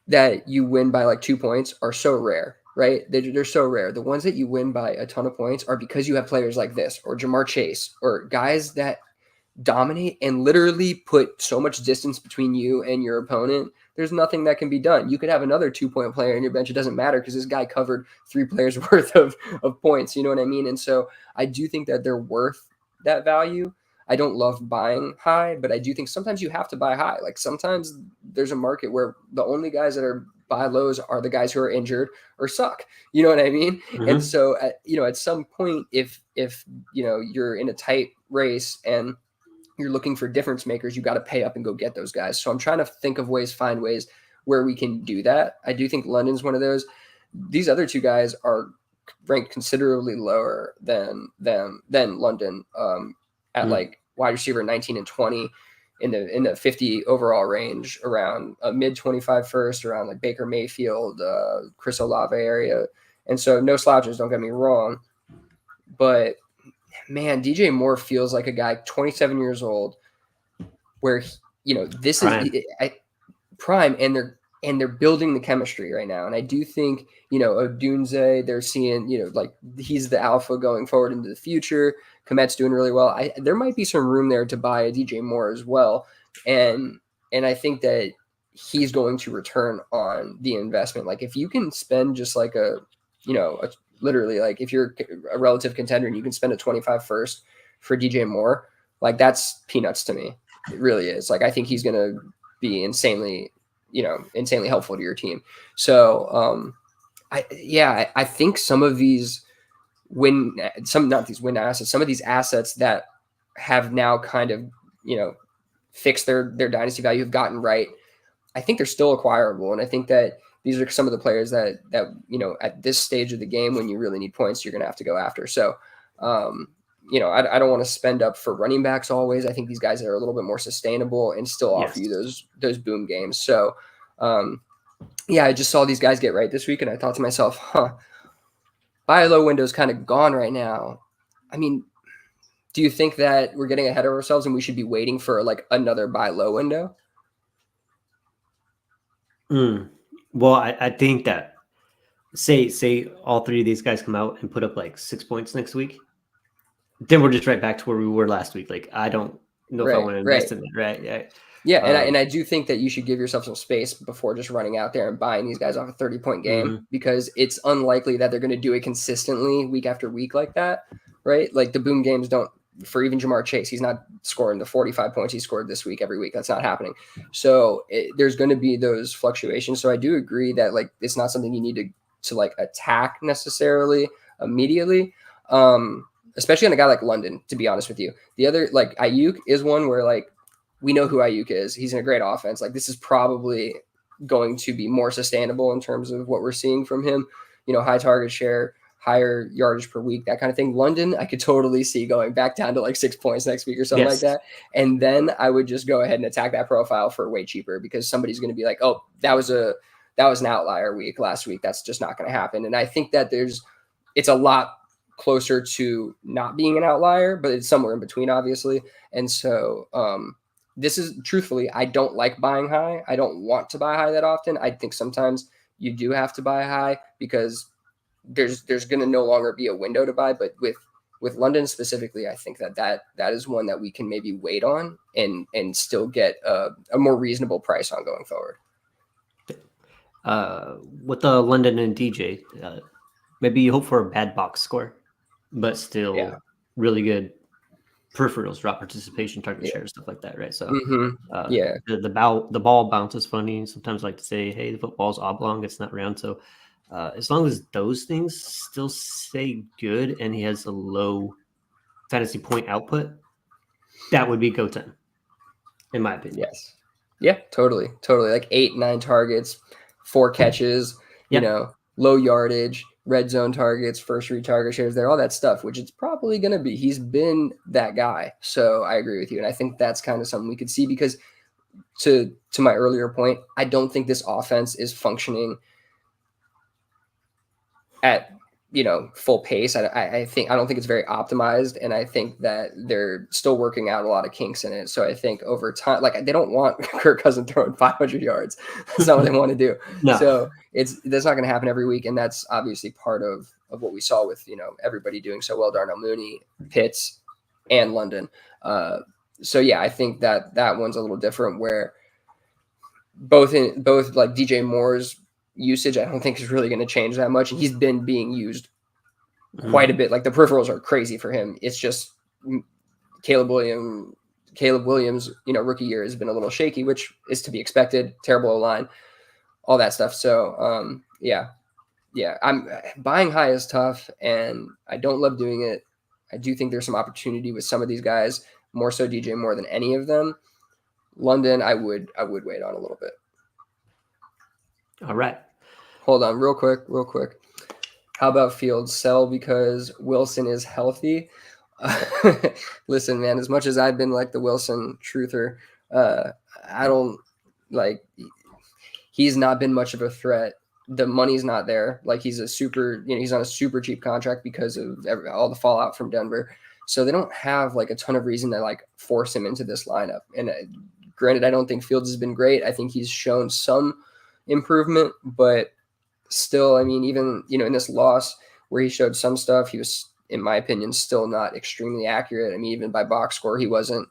that you win by like 2 points are so rare, right? They're so rare. The ones that you win by a ton of points are because you have players like this or Jamar Chase or guys that dominate and literally put so much distance between you and your opponent. There's nothing that can be done. You could have another 2-point player in your bench. It doesn't matter because this guy covered 3 players worth of points. You know what I mean? And so I do think that they're worth that value. I don't love buying high, but I do think sometimes you have to buy high. Like sometimes there's a market where the only guys that are buy lows are the guys who are injured or suck. You know what I mean? Mm-hmm. And so, at some point, if you're in a tight race and you're looking for difference makers, you got to pay up and go get those guys. So I'm trying to find ways where we can do that. I do think London's one of those. These other 2 guys are ranked considerably lower than London. At like wide receiver 19 and 20. in the 50 overall range, around a mid 25 first, around like Baker Mayfield, Chris Olave area. And so no slouches, don't get me wrong. But man, DJ Moore feels like a guy 27 years old where, this Prime. is prime, and they're building the chemistry right now. And I do think, Odunze, they're seeing, like he's the alpha going forward into the future. Komet's doing really well. There might be some room there to buy a DJ Moore as well. And I think that he's going to return on the investment. Like if you can spend just like literally like if you're a relative contender and you can spend a 25 first for DJ Moore, like that's peanuts to me. It really is. Like I think he's going to be insanely helpful to your team. So I think some of these some of these assets that have now kind of, fixed their dynasty value, have gotten right. I think they're still acquirable. And I think that these are some of the players that, at this stage of the game, when you really need points, you're going to have to go after. So, I don't want to spend up for running backs always. I think these guys are a little bit more sustainable and still offer you those boom games. So, I just saw these guys get right this week, and I thought to myself, buy low window is kind of gone right now. I mean, do you think that we're getting ahead of ourselves and we should be waiting for like another buy low window? Well, I think that say all three of these guys come out and put up like 6 points next week, then we're just right back to where we were last week. Like I don't know if I want to invest in it, right? Yeah, and I do think that you should give yourself some space before just running out there and buying these guys off a 30-point game, because it's unlikely that they're going to do it consistently week after week like that, right? Like the boom games don't, for even Jamar Chase, he's not scoring the 45 points he scored this week every week. That's not happening. So there's going to be those fluctuations. So I do agree that like it's not something you need to like attack necessarily immediately, especially on a guy like London, to be honest with you. The other, like Ayuk is one where like we know who Ayuk is. He's in a great offense. Like this is probably going to be more sustainable in terms of what we're seeing from him, high target share, higher yardage per week, that kind of thing. London, I could totally see going back down to like 6 points next week or something like that. And then I would just go ahead and attack that profile for way cheaper, because somebody's going to be like, oh, that was an outlier week last week. That's just not going to happen. And I think that it's a lot closer to not being an outlier, but it's somewhere in between, obviously. And so this is truthfully, I don't like buying high. I don't want to buy high that often. I think sometimes you do have to buy high because there's going to no longer be a window to buy. But with London specifically, I think that is one that we can maybe wait on and still get a more reasonable price on going forward. With the London and DJ, maybe you hope for a bad box score, but still really good peripherals, drop participation, target share, stuff like that, right? So the ball bounces funny. Sometimes I like to say, hey, the football's oblong, it's not round. So as long as those things still stay good and he has a low fantasy point output, that would be go time, in my opinion. Yes. Yeah, totally. Like 8-9 targets, 4 catches, low yardage, red zone targets, first read target shares there, all that stuff, which it's probably going to be. He's been that guy. So I agree with you. And I think that's kind of something we could see, because to my earlier point, I don't think this offense is functioning at full pace. I don't think it's very optimized, and I think that they're still working out a lot of kinks in it. So I think over time, like they don't want Kirk Cousins throwing 500 yards. That's not what they want to do. No. So that's not going to happen every week, and that's obviously part of what we saw with everybody doing so well: Darnell Mooney, Pitts, and London. So yeah, I think that one's a little different, where both like DJ Moore's usage, I don't think is really going to change that much. And he's been being used quite a bit. Like the peripherals are crazy for him. It's just Caleb Williams, rookie year has been a little shaky, which is to be expected. Terrible O-line, all that stuff. So I'm buying high is tough, and I don't love doing it. I do think there's some opportunity with some of these guys, more so DJ Moore than any of them. London, I would wait on a little bit. All right. Hold on real quick. How about Fields? Sell because Wilson is healthy. Listen, man, as much as I've been like the Wilson truther, I don't like. He's not been much of a threat. The money's not there. Like he's he's on a super cheap contract because of all the fallout from Denver. So they don't have like a ton of reason to like force him into this lineup. And granted, I don't think Fields has been great. I think he's shown some improvement, but still, I mean, even, in this loss where he showed some stuff, he was, in my opinion, still not extremely accurate. I mean, even by box score, he wasn't.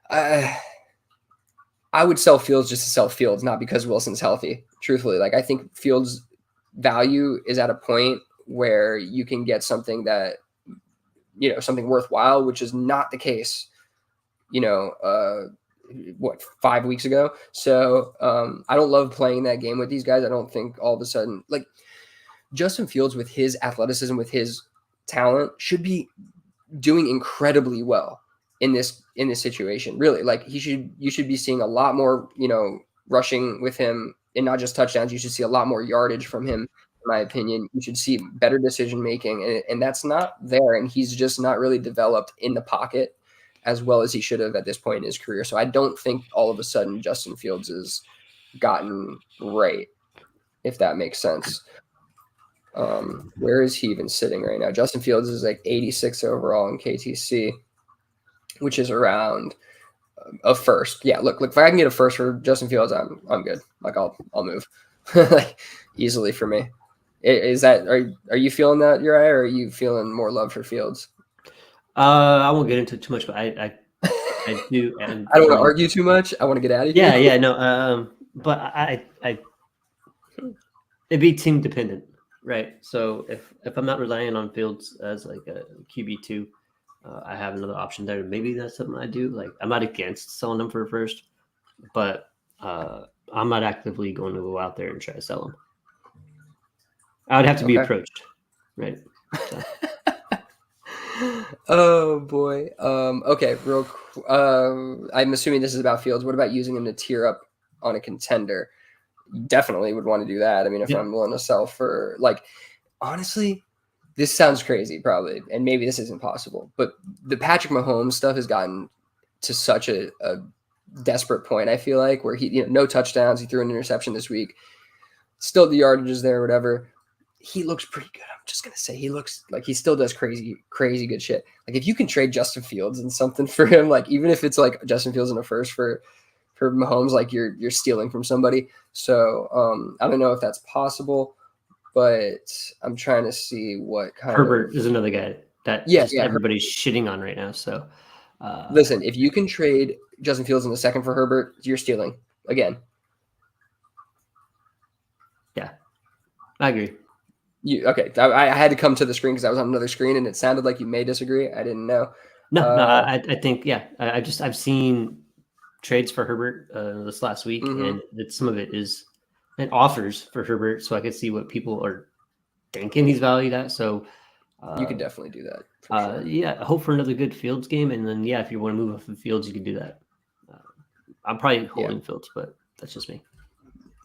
I would sell Fields just to sell Fields, not because Wilson's healthy. Truthfully, like I think Fields' value is at a point where you can get something that, something worthwhile, which is not the case, 5 weeks ago. So I don't love playing that game with these guys. I don't think all of a sudden, like Justin Fields with his athleticism, with his talent, should be doing incredibly well in this situation. Really, like you should be seeing a lot more, rushing with him, and not just touchdowns. You should see a lot more yardage from him, in my opinion. You should see better decision making, and that's not there. And he's just not really developed in the pocket as well as he should have at this point in his career. So I don't think all of a sudden Justin Fields has gotten right, if that makes sense. Where is he even sitting right now? Justin Fields is like 86 overall in KTC, which is around a first. Yeah, look, if I can get a first for Justin Fields, I'm good. Like I'll move like easily for me. Is that are you feeling that, Uriah, or are you feeling more love for Fields? I won't get into it too much, but I do. And I don't want to argue too much. I want to get out of here. Yeah, no. But I it'd be team dependent, right? So if I'm not relying on Fields as like a QB2, I have another option there. Maybe that's something I do. Like I'm not against selling them for a first, but I'm not actively going to go out there and try to sell them. I would have to be approached, right? So. Oh boy. Okay, I'm assuming this is about Fields. What about using him to tier up on a contender? Definitely would want to do that. I mean, if I'm willing to sell for, like, honestly, this sounds crazy probably, and maybe this isn't possible, but the Patrick Mahomes stuff has gotten to such a desperate point, I feel like, where he, no touchdowns. He threw an interception this week. Still the yardage is there, whatever. He looks pretty good. I'm just going to say he looks like he still does crazy good shit. Like if you can trade Justin Fields and something for him, like even if it's like Justin Fields in a first for Mahomes, like you're stealing from somebody. So I don't know if that's possible, but I'm trying to see what kind Herbert is another guy that everybody's shitting on right now. So listen, if you can trade Justin Fields in the second for Herbert, you're stealing again. Yeah, I agree. Okay. I had to come to the screen because I was on another screen and it sounded like you may disagree. I didn't know. No, I think, I've seen trades for Herbert this last week, and some of it is and offers for Herbert, so I could see what people are thinking he's valued at. So you could definitely do that. For sure. Yeah, hope for another good Fields game, and then if you want to move off the Fields, you can do that. I'm probably holding Fields, but that's just me.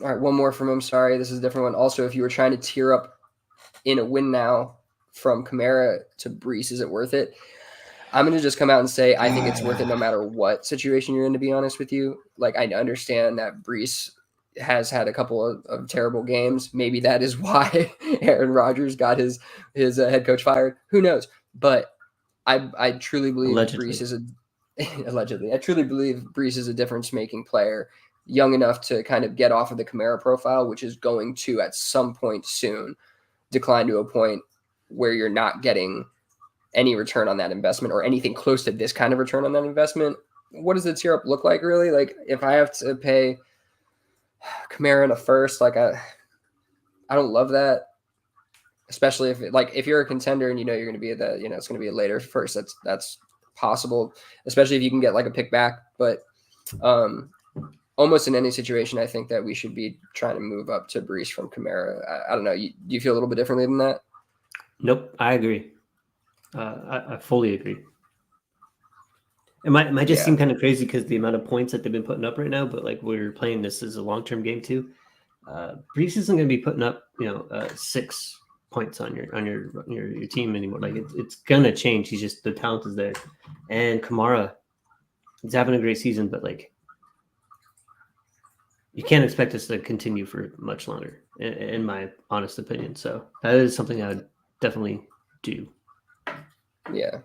All right, one more from him. Sorry, this is a different one. Also, if you were trying to tier up in a win now from Kamara to Brees, is it worth it? I'm going to just come out and say I think it's worth it no matter what situation you're in, to be honest with you. Like, I understand that Brees has had a couple of terrible games. Maybe that is why Aaron Rodgers got his head coach fired. Who knows? But I truly believe Brees is allegedly. I truly believe Brees is a difference-making player, young enough to kind of get off of the Kamara profile, which is going to, at some point soon, decline to a point where you're not getting any return on that investment or anything close to this kind of return on that investment. What does the tier up look like, really? Like, if I have to pay Kamara in a first, like I don't love that, especially if you're a contender and you're going to be at the, it's going to be a later first. That's possible, especially if you can get like a pick back. But almost in any situation, I think that we should be trying to move up to Brees from Kamara. I don't know. Do you feel a little bit differently than that? Nope, I agree. I fully agree. It might just seem kind of crazy because the amount of points that they've been putting up right now, but like we're playing this as a long-term game too. Brees isn't going to be putting up 6 points on your team anymore. Like it's going to change. He's just, the talent is there, and Kamara he's having a great season, but like you can't expect us to continue for much longer, in my honest opinion. So that is something I would definitely do. Yeah.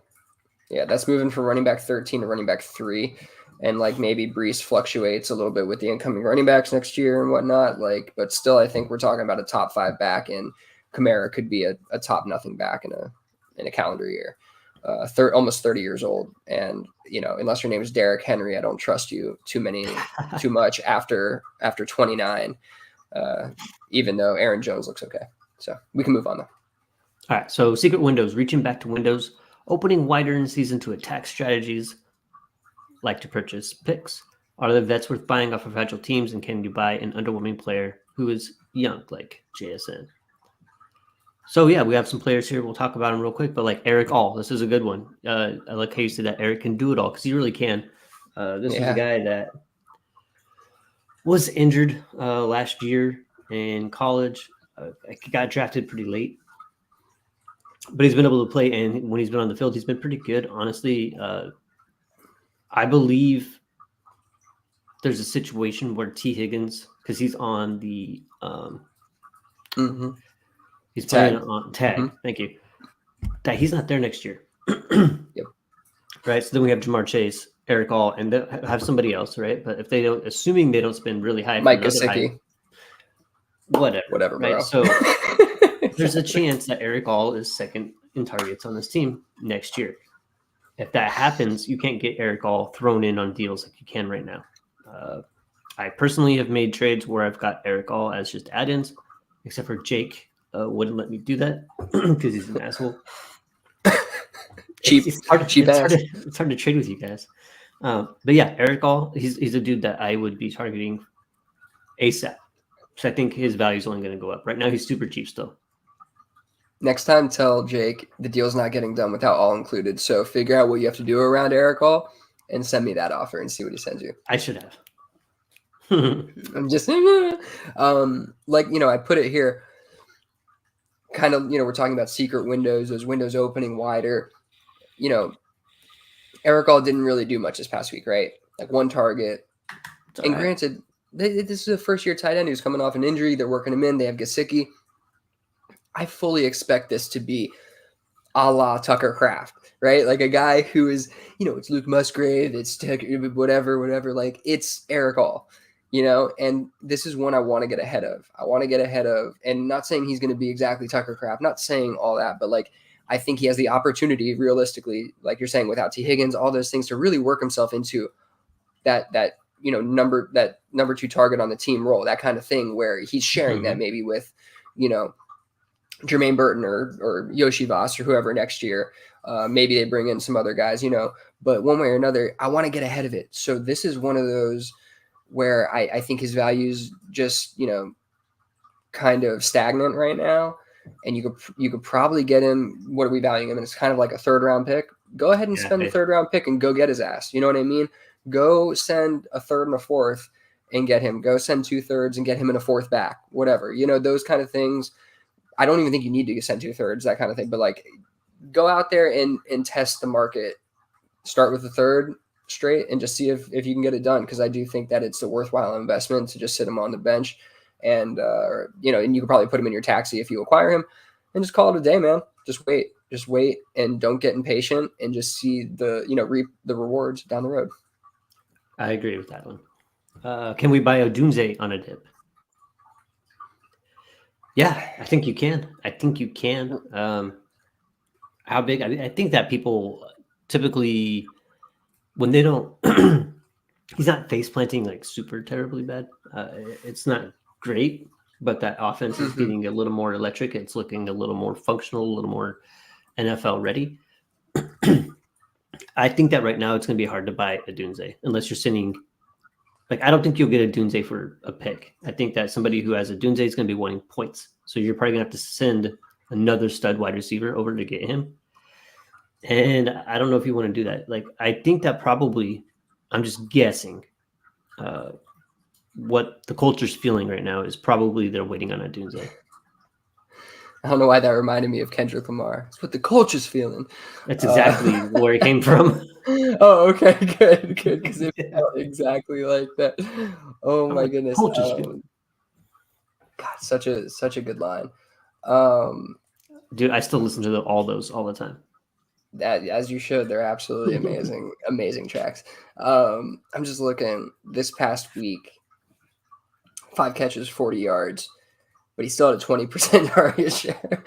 Yeah, that's moving from running back 13 to running back 3. And like maybe Brees fluctuates a little bit with the incoming running backs next year and whatnot. Like, but still, I think we're talking about a top 5 back, and Kamara could be a top nothing back in a calendar year. Almost 30 years old, and unless your name is Derrick Henry, I don't trust you too much after 29. Even though Aaron Jones looks okay, so we can move on though. All right, so secret windows, reaching back to windows, opening wider in season to attack strategies, like to purchase picks. Are the vets worth buying off of fragile teams, and can you buy an underwhelming player who is young, like JSN? So yeah, we have some players here. We'll talk about them real quick, but like Eric All, this is a good one. I like how you said that Eric can do it all, because he really can. This is a guy that was injured last year in college. Got drafted pretty late, but he's been able to play, and when he's been on the field, he's been pretty good. Honestly, I believe there's a situation where T. Higgins, because he's on the he's playing on tag. Mm-hmm. Thank you. That he's not there next year. Yep. Right. So then we have Jamar Chase, Eric All, and they'll have somebody else, right? But if they don't, assuming they don't spend really high, Mike Gesicki, whatever, right? Bro. So there's a chance that Eric All is second in targets on this team next year. If that happens, you can't get Eric All thrown in on deals like you can right now. I personally have made trades where I've got Eric All as just add-ins, except for Jake wouldn't let me do that because he's an asshole. It's hard to trade with you guys. But yeah, Eric All, he's a dude that I would be targeting ASAP. So I think his value is only going to go up. Right now, he's super cheap still. Next time, tell Jake the deal's not getting done without all included. So figure out what you have to do around Eric All and send me that offer and see what he sends you. I should have. I'm just I put it here. Kind of, we're talking about secret windows, those windows opening wider. Eric All didn't really do much this past week, right? Like one target. And granted, this is a first-year tight end who's coming off an injury. They're working him in. They have Gesicki. I fully expect this to be a la Tucker Kraft, right? Like a guy who is, it's Luke Musgrave, it's whatever. Like it's Eric All, and this is one I want to get ahead of. And not saying he's going to be exactly Tucker Kraft, not saying all that, but like I think he has the opportunity, realistically, like you're saying, without T. Higgins, all those things, to really work himself into that number 2 target on the team role, that kind of thing, where he's sharing that maybe with, Jermaine Burton or Yoshi Voss or whoever next year. Maybe they bring in some other guys, but one way or another, I want to get ahead of it. So this is one of those where I think his value's just, kind of stagnant right now. And you could probably get him. What are we valuing him? And it's kind of like a 3rd round pick. Go ahead and spend the 3rd round pick and go get his ass. You know what I mean? Go send a 3rd and a 4th and get him. Go send 2 thirds and get him in a 4th back. Whatever. Those kind of things. I don't even think you need to send 2 thirds, that kind of thing. But like, go out there and test the market. Start with the 3rd straight and just see if you can get it done. Because I do think that it's a worthwhile investment to just sit him on the bench. And, and you can probably put him in your taxi if you acquire him and just call it a day, man. Just wait and don't get impatient and just see reap the rewards down the road. I agree with that one. Can we buy Odunze on a dip? Yeah, I think you can. How big? I think that people typically, when they don't, he's not face planting like super terribly bad. It's not great, but that offense is getting a little more electric. It's looking a little more functional, a little more NFL ready. I think that right now it's going to be hard to buy Odunze unless you're sending. Like, I don't think you'll get Odunze for a pick. I think that somebody who has Odunze is going to be wanting points. So you're probably going to have to send another stud wide receiver over to get him. And I don't know if you want to do that. Like, I think that probably, I'm just guessing, what the culture's feeling right now is probably they're waiting on Odunze. I don't know why that reminded me of Kendrick Lamar. It's what the culture's feeling. That's exactly where it came from. Oh, okay, good, because it felt exactly like that. Oh my goodness. Culture's feeling. God, such a good line. Um, Dude, I still listen to all those all the time. that as you should, they're absolutely amazing, amazing tracks. I'm just looking this past week, 5 catches, 40 yards, but he's still at a 20% target share.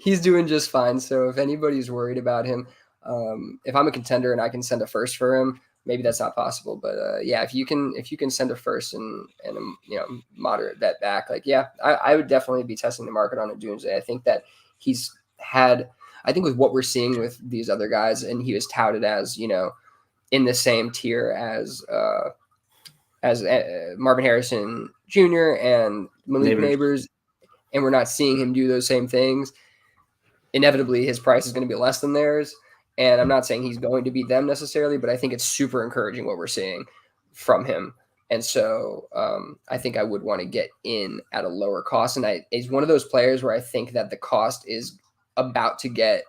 he's doing just fine. So if anybody's worried about him, if I'm a contender and I can send a first for him, maybe that's not possible. But yeah, if you can send a first and moderate bet back, like I would definitely be testing the market on a Doomsday. I think that he's had. I think with what we're seeing with these other guys, and he was touted as in the same tier as Marvin Harrison Jr. and Malik Neighbors, and we're not seeing him do those same things. Inevitably, his price is going to be less than theirs. And I'm not saying he's going to beat them necessarily, but I think it's super encouraging what we're seeing from him. And so I think I would want to get in at a lower cost. And he's one of those players where I think that the cost is about to get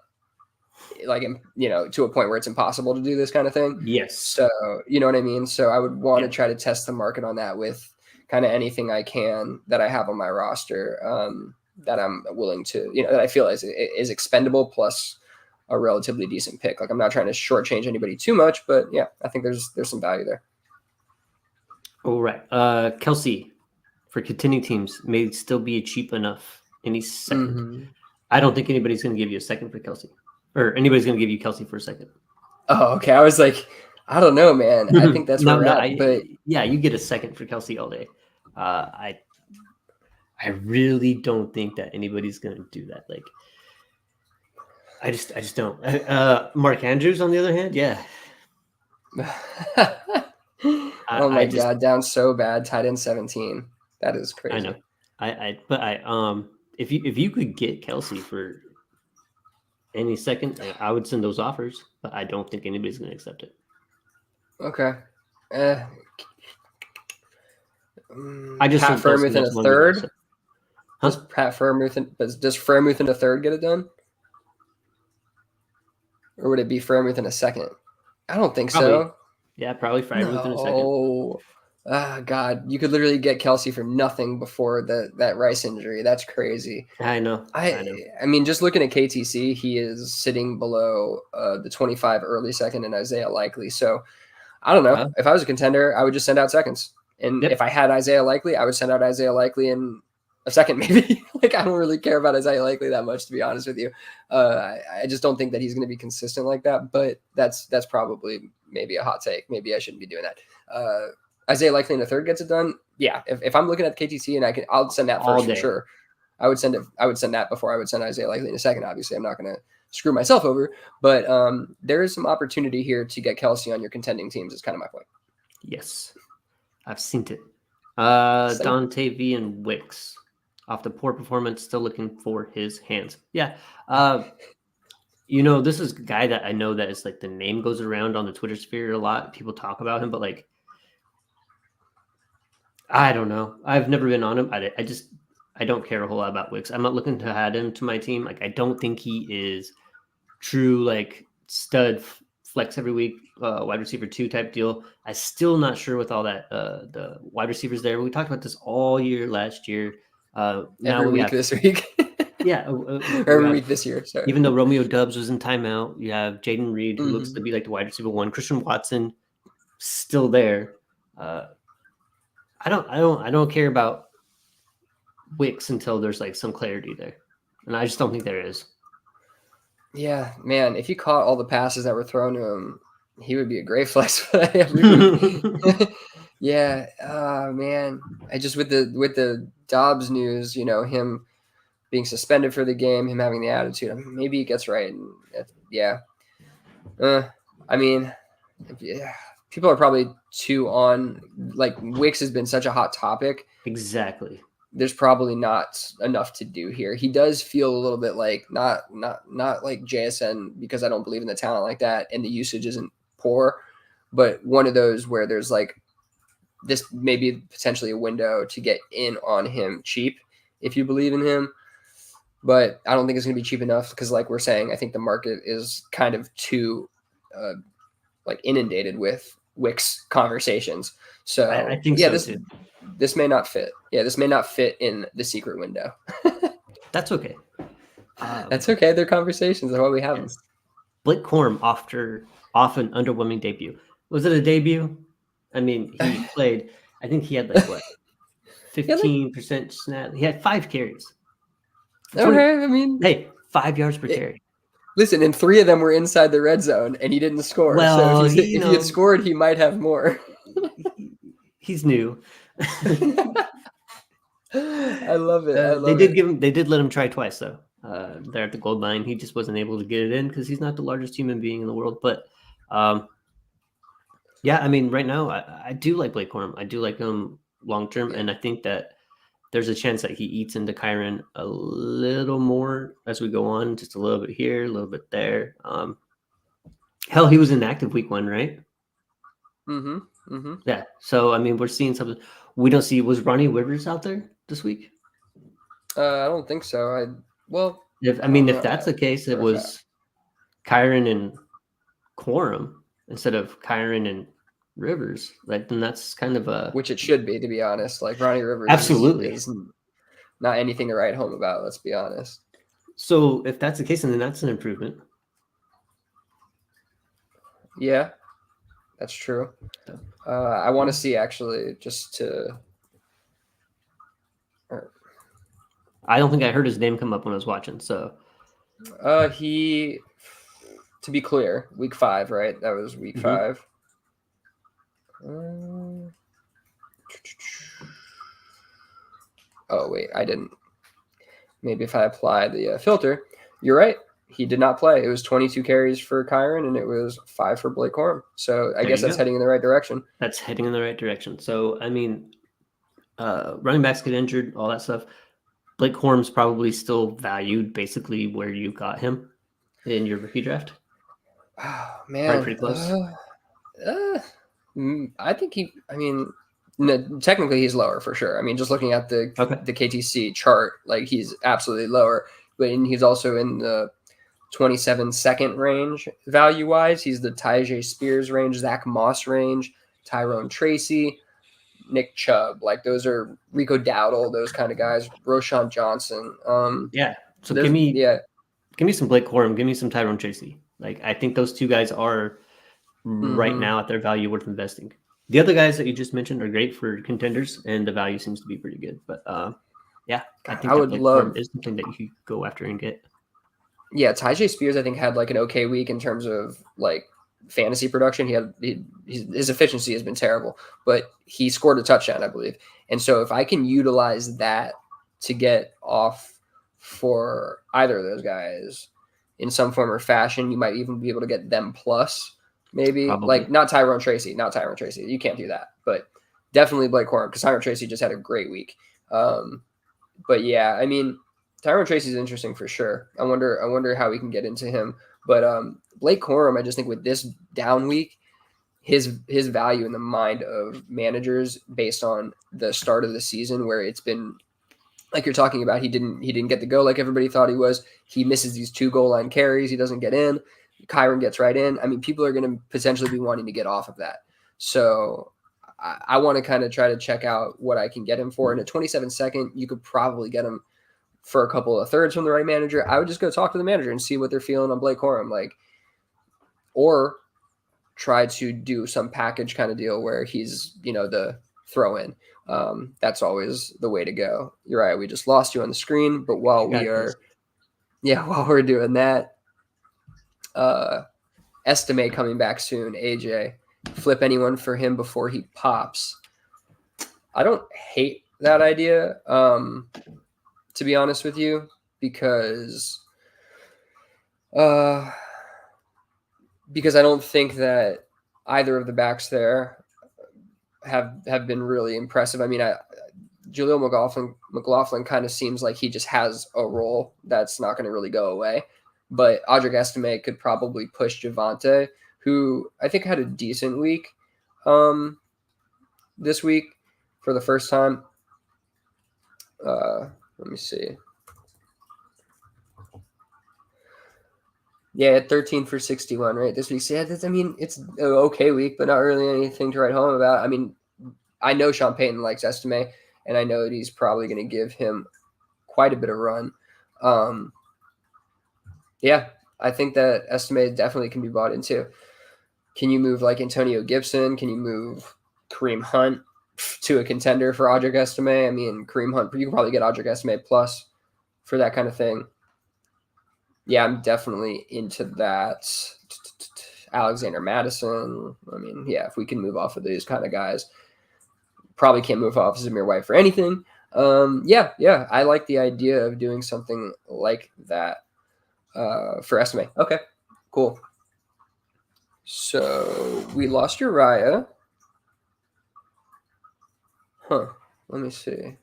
to a point where it's impossible to do this kind of thing. Yes. So, you know what I mean? So I would want to try to test the market on that with kind of anything I can that I have on my roster that I'm willing to, that I feel is expendable plus a relatively decent pick. Like I'm not trying to shortchange anybody too much, but yeah, I think there's some value there. All right. Kelsey for contending teams may still be cheap enough any second. Mm-hmm. I don't think anybody's going to give you a second for Kelsey, or anybody's going to give you Kelsey for a second. Oh, okay. I was like, I don't know, man. I think that's where we're at. But yeah, you get a second for Kelsey all day. I really don't think that anybody's going to do that. Like, I just don't. Mark Andrews, on the other hand, yeah. Oh my God, down so bad. Tight end 17. That is crazy. I know. But if you could get Kelsey for any second, I would send those offers. But I don't think anybody's going to accept it. Okay. I just Pat Freiermuth in a third. Does Pat Freiermuth in a third get it done? Or would it be Freiermuth in a second? I don't think so. Yeah, probably Freiermuth in a second. Oh, God. You could literally get Kelsey for nothing before that Rice injury. That's crazy. I know. I mean, just looking at KTC, he is sitting below the 25 early second and Isaiah Likely. So I don't know. If I was a contender, I would just send out seconds. And if I had Isaiah Likely, I would send out Isaiah Likely in a second, maybe. Like, I don't really care about Isaiah Likely that much, to be honest with you. I just don't think that he's going to be consistent like that. But that's probably maybe a hot take. Maybe I shouldn't be doing that. Isaiah Likely in the third gets it done. Yeah, if I'm looking at KTC and I'll send that first for sure. I would send that before I would send Isaiah Likely in a second. Obviously, I'm not going to screw myself over, but there is some opportunity here to get Kelsey on your contending teams. Is kind of my point. Yes, I've seen it. Dante V and Wicks off the poor performance, still looking for his hands. Yeah. This is a guy that I know that is like the name goes around on the Twitter sphere a lot. People talk about him, but like, I don't know. I've never been on him. I don't care a whole lot about Wicks. I'm not looking to add him to my team. Like, I don't think he is true, like stud flex every week, wide receiver 2 type deal. I'm still not sure with all that, the wide receivers there. We talked about this all year last year. Every week this week. Yeah. Every week this year. Sorry. Even though Romeo Dubs was in timeout, you have Jaden Reed, who looks to be like the wide receiver 1. Christian Watson still there. I don't care about Wicks until there's like some clarity there. And I just don't think there is. Yeah, man, if he caught all the passes that were thrown to him, he would be a great flex every week. Yeah, man. I just with the Dobbs news, him being suspended for the game, him having the attitude, maybe he gets right. And yeah. I mean, people are probably too on. Like, Wicks has been such a hot topic. Exactly. There's probably not enough to do here. He does feel a little bit like not like JSN, because I don't believe in the talent like that and the usage isn't poor, but one of those where there's like this maybe potentially a window to get in on him cheap if you believe in him. but I don't think it's going to be cheap enough because, like we're saying, I think the market is kind of too like inundated with Wicks conversations. I So think yeah, so this too. this may not fit. Yeah, this may not fit in the secret window. That's okay. That's okay. They're conversations. That's why we have them. Yes. Blake Corum off an underwhelming debut. Was it a debut? I mean, he played. I think he had like what Yeah, like 15% snap. He had 5 carries. 20. okay. I mean, Hey, 5 yards per carry. listen, and 3 of them were inside the red zone, and he didn't score. So Well, if he had scored, he might have more. he's new. I love it. I love it. They did let him try twice though. There at the goal line, he just wasn't able to get it in because he's not the largest human being in the world. But yeah, I mean, right now I do like Blake Corum. I do like him long term, and I think that there's a chance that he eats into Kyron a little more as we go on, just a little bit here, a little bit there. Hell, he was inactive week 1, right? Mm-hmm. Mm-hmm. Yeah. So I mean, we're seeing something. We don't see. Was Ronnie Rivers out there this week? I don't think so. Well, If I don't if know that's that the case, it for a fact. was Kyron and Quorum instead of Kyron and Rivers. Like, then that's kind of a Which it should be, to be honest. Like Ronnie Rivers absolutely. is not anything to write home about. Let's be honest. So if that's the case, then that's an improvement. Yeah, that's true. I want to see actually just to. I don't think I heard his name come up when I was watching. So He, to be clear, week 5, right? That was week 5. Oh wait, I didn't. Maybe if I apply the filter, you're right. He did not play. It was 22 carries for Kyron, and it was 5 for Blake Corum. So I guess that's heading in the right direction. That's heading in the right direction. So I mean, running backs get injured, all that stuff. Blake Corum's probably still valued basically where you got him in your rookie draft. Oh Probably man, pretty close. I think he. I mean, no, technically he's lower for sure. I mean, just looking at the KTC chart, like he's absolutely lower. But he's also in the 27-second range value wise. He's the Tyjae Spears range, Zach Moss range, Tyrone Tracy, Nick Chubb. Like those are Rico Dowdle, those kind of guys. Roshan Johnson. Yeah. So give me some Blake Corum, give me some Tyrone Tracy. Like I think those two guys are right now at their value worth investing. The other guys that you just mentioned are great for contenders, and the value seems to be pretty good. But yeah, I think that Blake Corum is something that you could go after and get. Yeah, Tyjae Spears, I think, had like an okay week in terms of like fantasy production. His efficiency has been terrible, but he scored a touchdown, I believe. And so if I can utilize that to get off for either of those guys in some form or fashion, you might even be able to get them plus maybe. Probably. Like not Tyrone Tracy. You can't do that, but definitely Blake Corum because Tyrone Tracy just had a great week. But yeah, I mean, Tyrone Tracy is interesting for sure. I wonder how we can get into him. But Blake Corum, I just think with this down week, his value in the mind of managers based on the start of the season, where it's been like you're talking about, he didn't get the go like everybody thought he was. He misses these 2 goal line carries. He doesn't get in. Kyron gets right in. I mean, people are going to potentially be wanting to get off of that. So I want to kind of try to check out what I can get him for. In a 27-second, you could probably get him for a couple of thirds from the right manager. I would just go talk to the manager and see what they're feeling on Blake Corum, like, or try to do some package kind of deal where he's, the throw in. That's always the way to go. You're right. We just lost you on the screen, but while we're doing that, Estimate coming back soon. AJ, flip anyone for him before he pops. I don't hate that idea. To be honest with you, because I don't think that either of the backs there have been really impressive. I mean, Jaleel McLaughlin kind of seems like he just has a role that's not going to really go away. But Audric Estime could probably push Javonte, who I think had a decent week this week for the first time. Let me see. Yeah, 13 for 61, right? This week. So yeah, I mean, it's an okay week, but not really anything to write home about. I mean, I know Sean Payton likes Estime, and I know that he's probably going to give him quite a bit of run. Yeah, I think that Estime definitely can be bought into. Can you move like Antonio Gibson? Can you move Kareem Hunt to a contender for Audric Estime? I mean, Kareem Hunt, you can probably get Audric Estime plus for that kind of thing. Yeah, I'm definitely into that. Alexander Madison. I mean, yeah, if we can move off of these kind of guys, probably can't move off Zamir White for anything. Yeah, I like the idea of doing something like that for Estime. Okay, cool. So we lost Uriah. Huh. Let me see.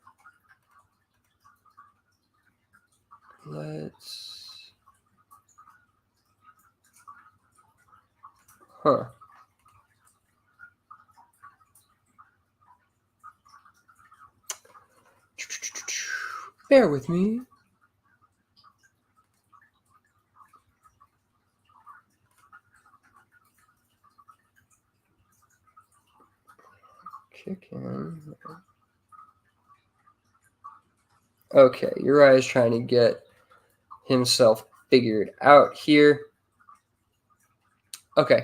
Let's. Huh. Bear with me. Kick in. Okay, Uriah is trying to get himself figured out here. Okay.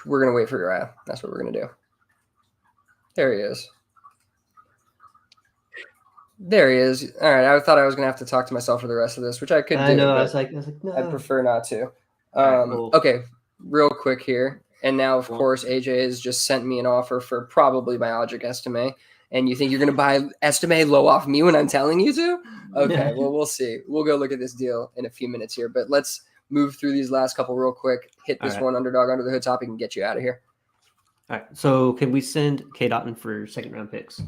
We're going to wait for Uriah. That's what we're going to do. There he is. There he is. All right. I thought I was going to have to talk to myself for the rest of this, which I could do. I know. I was like, no. I'd prefer not to. Right, cool. Okay. Real quick here. And now, of course, AJ has just sent me an offer for probably my Audric Estime. And you think you're going to buy Estime low off me when I'm telling you to? Okay. Well, we'll see. We'll go look at this deal in a few minutes here. But let's move through these last couple real quick. Hit this one underdog under the hood topic and get you out of here. All right. So can we send K. Dotton for second round picks?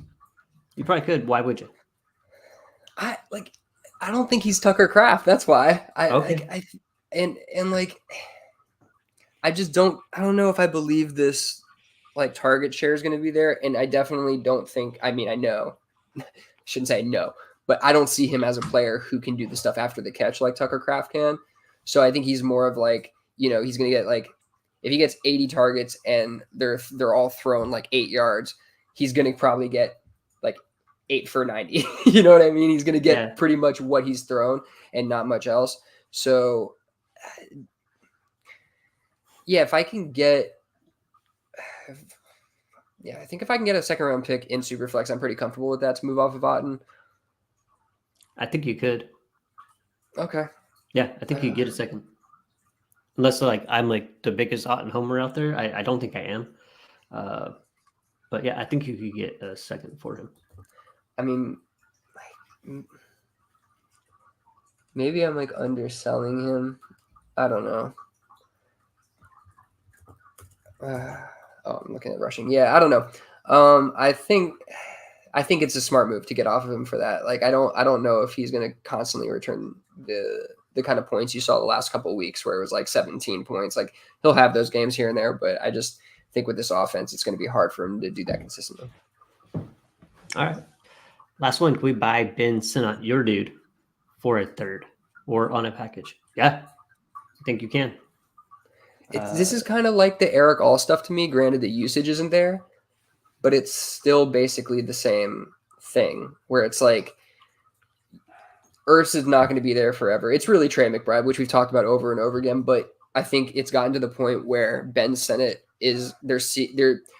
You probably could. Why would you? I don't think he's Tucker Kraft. That's why. Okay. I just don't. I don't know if I believe this like target share is going to be there, and I definitely don't think. I mean, I know. Shouldn't say no, but I don't see him as a player who can do the stuff after the catch like Tucker Kraft can. So I think he's more of like, he's going to get like, if he gets 80 targets and they're all thrown like 8 yards, he's going to probably get like 8 for 90. You know what I mean? He's going to get pretty much what he's thrown and not much else. So yeah, if I can get, I think if I can get a second round pick in Superflex, I'm pretty comfortable with that to move off of Otten. I think you could. Okay. Yeah, I think you get a second. Unless I'm like the biggest Otten homer out there. I don't think I am. But yeah, I think you could get a second for him. I mean, maybe I'm like underselling him. I don't know. I'm looking at rushing. Yeah, I don't know. I think it's a smart move to get off of him for that. Like, I don't know if he's going to constantly return the kind of points you saw the last couple of weeks where it was like 17 points. Like, he'll have those games here and there, but I just think with this offense, it's going to be hard for him to do that consistently. All right. Last one. Can we buy Ben Sinnott, your dude, for a third or on a package? Yeah, I think you can. This is kind of like the Eric All stuff to me. Granted, the usage isn't there, but it's still basically the same thing where it's like Ertz is not going to be there forever. It's really Trey McBride, which we've talked about over and over again, but I think it's gotten to the point where Ben Sinnott is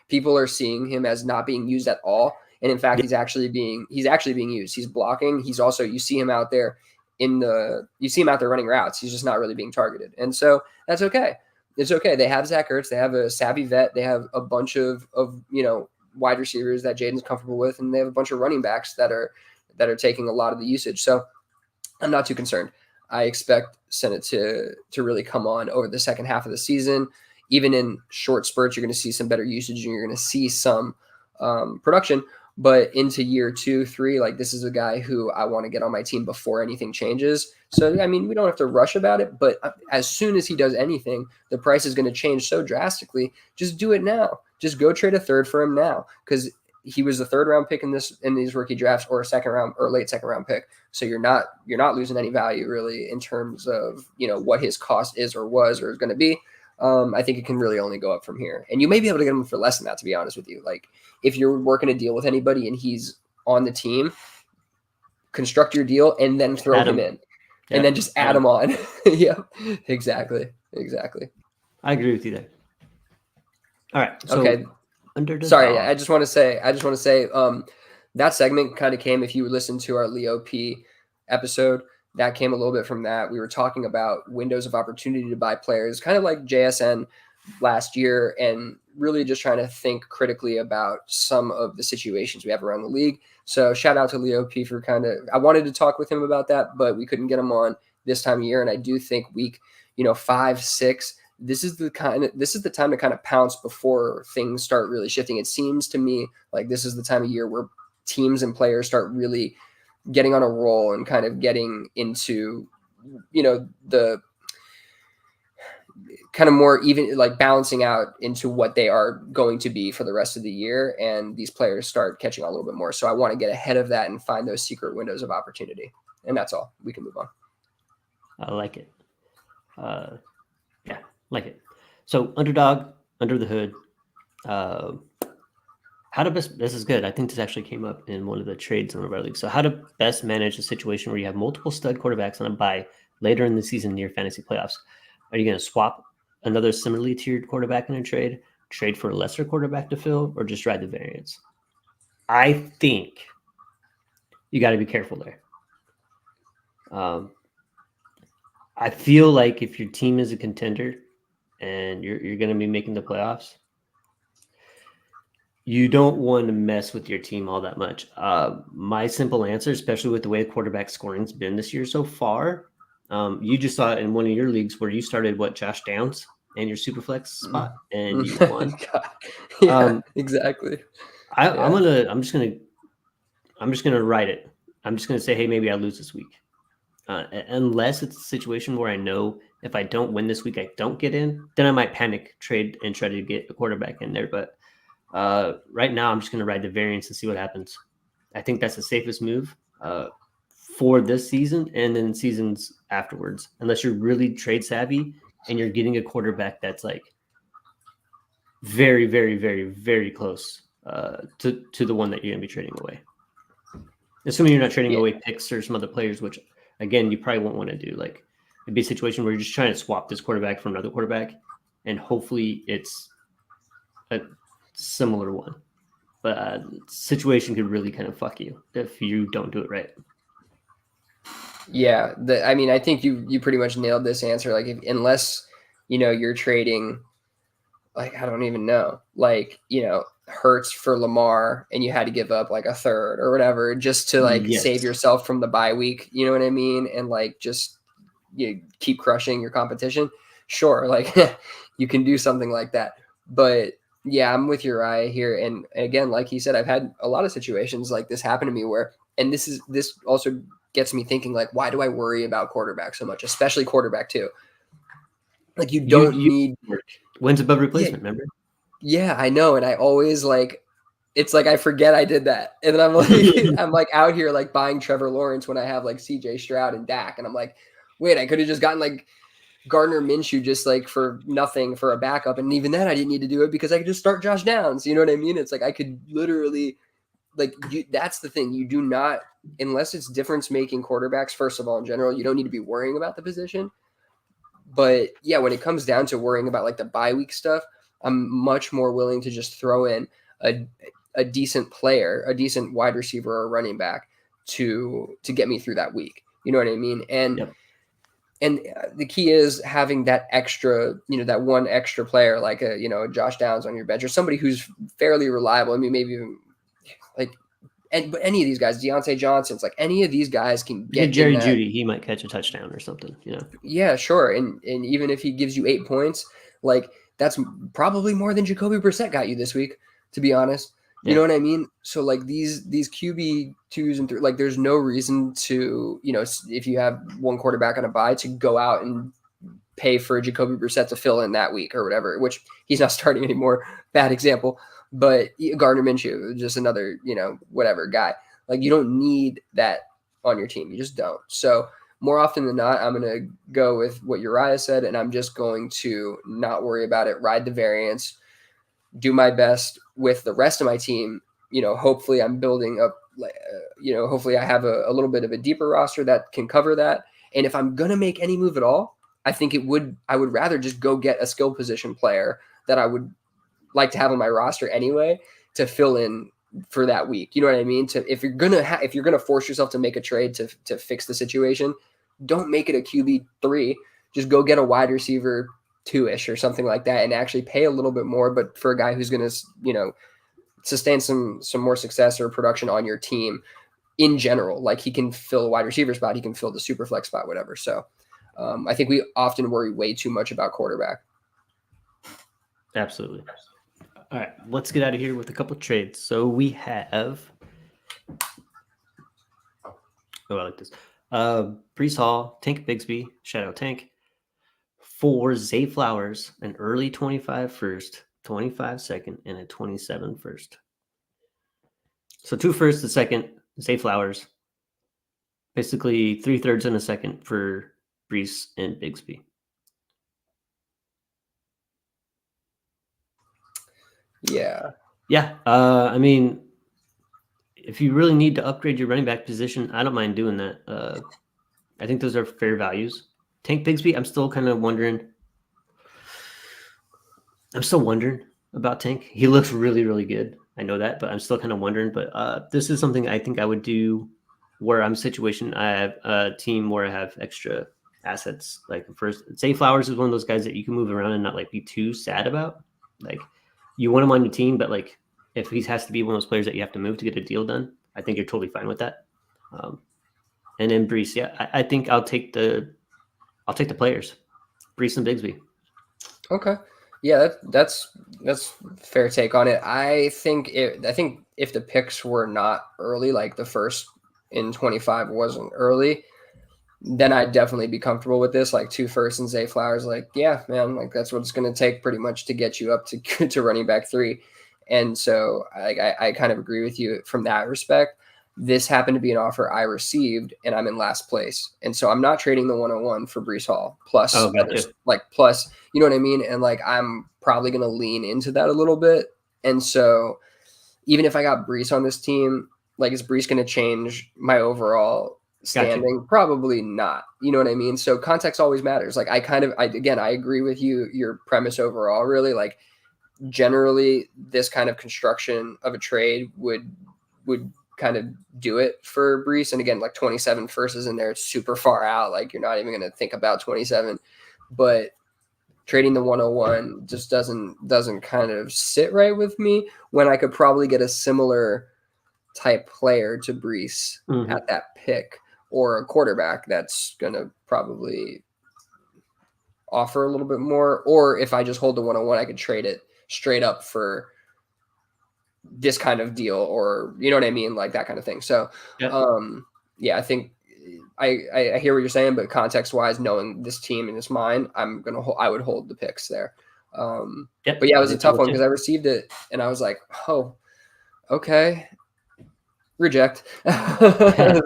people are seeing him as not being used at all. And in fact, he's actually being used. He's blocking. He's also, you see him out there running routes. He's just not really being targeted. And so that's okay. It's okay. They have Zach Ertz. They have a savvy vet. They have a bunch of wide receivers that Jaden's comfortable with, and they have a bunch of running backs that are taking a lot of the usage. So I'm not too concerned. I expect Sinnott to really come on over the second half of the season. Even in short spurts, you're going to see some better usage and you're going to see some production. But into year 2, 3, like this is a guy who I want to get on my team before anything changes. So, I mean, we don't have to rush about it, but as soon as he does anything, the price is going to change so drastically. Just do it now. Just go trade a third for him now. Because he was the 3rd round pick in these rookie drafts, or a 2nd round or late 2nd round pick. So you're not losing any value really in terms of, what his cost is or was or is going to be. I think it can really only go up from here, and you may be able to get him for less than that, to be honest with you. Like if you're working a deal with anybody and he's on the team, construct your deal and then throw him in. And then just add them on. Yeah, exactly. I agree with you there. All right. So okay. Sorry, I just want to say, that segment kind of came, if you listened to our Leo P episode, that came a little bit from that. We were talking about windows of opportunity to buy players, kind of like JSN last year, and really just trying to think critically about some of the situations we have around the league. So shout out to Leo P for I wanted to talk with him about that, but we couldn't get him on this time of year. And I do think week, 5, 6, this is the time to kind of pounce before things start really shifting. It seems to me like this is the time of year where teams and players start really getting on a roll and kind of getting into, the kind of more even, like balancing out into what they are going to be for the rest of the year. And these players start catching on a little bit more. So I want to get ahead of that and find those secret windows of opportunity. And that's all. We can move on. I like it. Yeah, like it. So underdog, under the hood. This is good. I think this actually came up in one of the trades in one of our leagues. So how to best manage a situation where you have multiple stud quarterbacks on a bye later in the season near fantasy playoffs. Are you going to swap another similarly tiered quarterback in a trade for a lesser quarterback to fill, or just ride the variance? I think you got to be careful there. I feel like if your team is a contender and you're going to be making the playoffs, you don't want to mess with your team all that much. My simple answer, especially with the way quarterback scoring's been this year so far, you just saw it in one of your leagues where you started Josh Downs in your superflex spot and you won. Yeah, exactly. I'm just gonna write it. I'm just gonna say, hey, maybe I lose this week, unless it's a situation where I know if I don't win this week, I don't get in. Then I might panic, trade, and try to get a quarterback in there. But right now, I'm just gonna ride the variance and see what happens. I think that's the safest move for this season and then seasons afterwards, unless you're really trade savvy and you're getting a quarterback that's like very, very, very, very close to the one that you're going to be trading away. Assuming you're not trading away picks or some other players, which, again, you probably won't want to do. Like, it'd be a situation where you're just trying to swap this quarterback for another quarterback, and hopefully it's a similar one. But situation could really kind of fuck you if you don't do it right. Yeah, I think you pretty much nailed this answer. Like, unless you're trading, like, I don't even know, like, Hurts for Lamar, and you had to give up like a third or whatever just to save yourself from the bye week. You know what I mean? And like just keep crushing your competition. Sure, like you can do something like that, but yeah, I'm with Uriah here. And again, like he said, I've had a lot of situations like this happen to me where, and this also gets me thinking, like, why do I worry about quarterback so much, especially quarterback too? Like you don't need wins above replacement, remember? Yeah, I know. And I always it's like, I forget I did that. And then I'm like, I'm like out here like buying Trevor Lawrence when I have like CJ Stroud and Dak. And I'm like, wait, I could have just gotten like Gardner Minshew just like for nothing for a backup. And even then I didn't need to do it because I could just start Josh Downs. You know what I mean? It's like, I could literally that's the thing. You do not, unless it's difference making quarterbacks, first of all, in general, you don't need to be worrying about the position. But yeah, when it comes down to worrying about like the bye week stuff, I'm much more willing to just throw in a decent player, a decent wide receiver or running back to get me through that week. You know what I mean? And and the key is having that extra, that one extra player, like a Josh Downs on your bench, or somebody who's fairly reliable. I mean, maybe even but any of these guys, Deontay Johnson's, like any of these guys can get Jerry Jeudy. He might catch a touchdown or something. Yeah, sure. And even if he gives you 8 points, like that's probably more than Jacoby Brissett got you this week, to be honest. You know what I mean? So like these QB 2s and 3, like there's no reason to, if you have one quarterback on a bye, to go out and pay for Jacoby Brissett to fill in that week or whatever, which he's not starting anymore. Bad example. But Gardner Minshew, just another, whatever guy. Like, you don't need that on your team. You just don't. So more often than not, I'm going to go with what Uriah said, and I'm just going to not worry about it, ride the variance, do my best with the rest of my team. Hopefully I'm building up, hopefully I have a little bit of a deeper roster that can cover that. And if I'm going to make any move at all, I think I would rather just go get a skill position player that I would like to have on my roster anyway to fill in for that week. You know what I mean? If you're gonna force yourself to make a trade to fix the situation, don't make it a QB3. Just go get a wide receiver 2-ish or something like that, and actually pay a little bit more. But for a guy who's gonna sustain some more success or production on your team in general, like he can fill a wide receiver spot, he can fill the super flex spot, whatever. So I think we often worry way too much about quarterback. Absolutely. All right, let's get out of here with a couple of trades. So we have, I like this. Brees Hall, Tank Bigsby, shout out Tank, for Zay Flowers, an early 25 first, 25 second, and a 27 first. So 2 firsts, the second, Zay Flowers. Basically 3/3 and a second for Brees and Bigsby. Yeah. I mean, if you really need to upgrade your running back position, I don't mind doing that. I think those are fair values. Tank Bigsby, I'm still kind of wondering. I'm still wondering about Tank. He looks really, really good. I know that, but I'm still kind of wondering. But this is something I think I would do where I'm situation. I have a team where I have extra assets. Like first, Zay Flowers is one of those guys that you can move around and not like be too sad about. Like you want him on your team, but like if he has to be one of those players that you have to move to get a deal done, I think you're totally fine with that. And then Brees, I think I'll take the players, Brees and Bigsby. Okay, yeah, that's fair take on it. I think if the picks were not early, like the first in 25 wasn't early, then I'd definitely be comfortable with this. Like 2 firsts and Zay Flowers, like, yeah, man, like that's what it's going to take pretty much to get you up to to running back 3. And so I kind of agree with you from that respect. This happened to be an offer I received, and I'm in last place. And so I'm not trading the 101 for Brees Hall plus others, plus, you know what I mean? And like, I'm probably going to lean into that a little bit. And so even if I got Brees on this team, like, is Brees going to change my overall standing? Gotcha. Probably not. You know what I mean? So context always matters. Like I agree with you, your premise overall, really. Like generally this kind of construction of a trade would kind of do it for Brees. And again, like 27 first is in there, it's super far out. Like you're not even going to think about 27, but trading the 101 just doesn't kind of sit right with me when I could probably get a similar type player to Brees at that pick, or a quarterback that's going to probably offer a little bit more. Or if I just hold the 101, I could trade it straight up for this kind of deal, or you know what I mean, like that kind of thing. So I think I hear what you're saying, but context wise, knowing this team and it's mine, I would hold the picks there. But yeah, it was a tough one because I received it and I was like, oh, okay, reject. I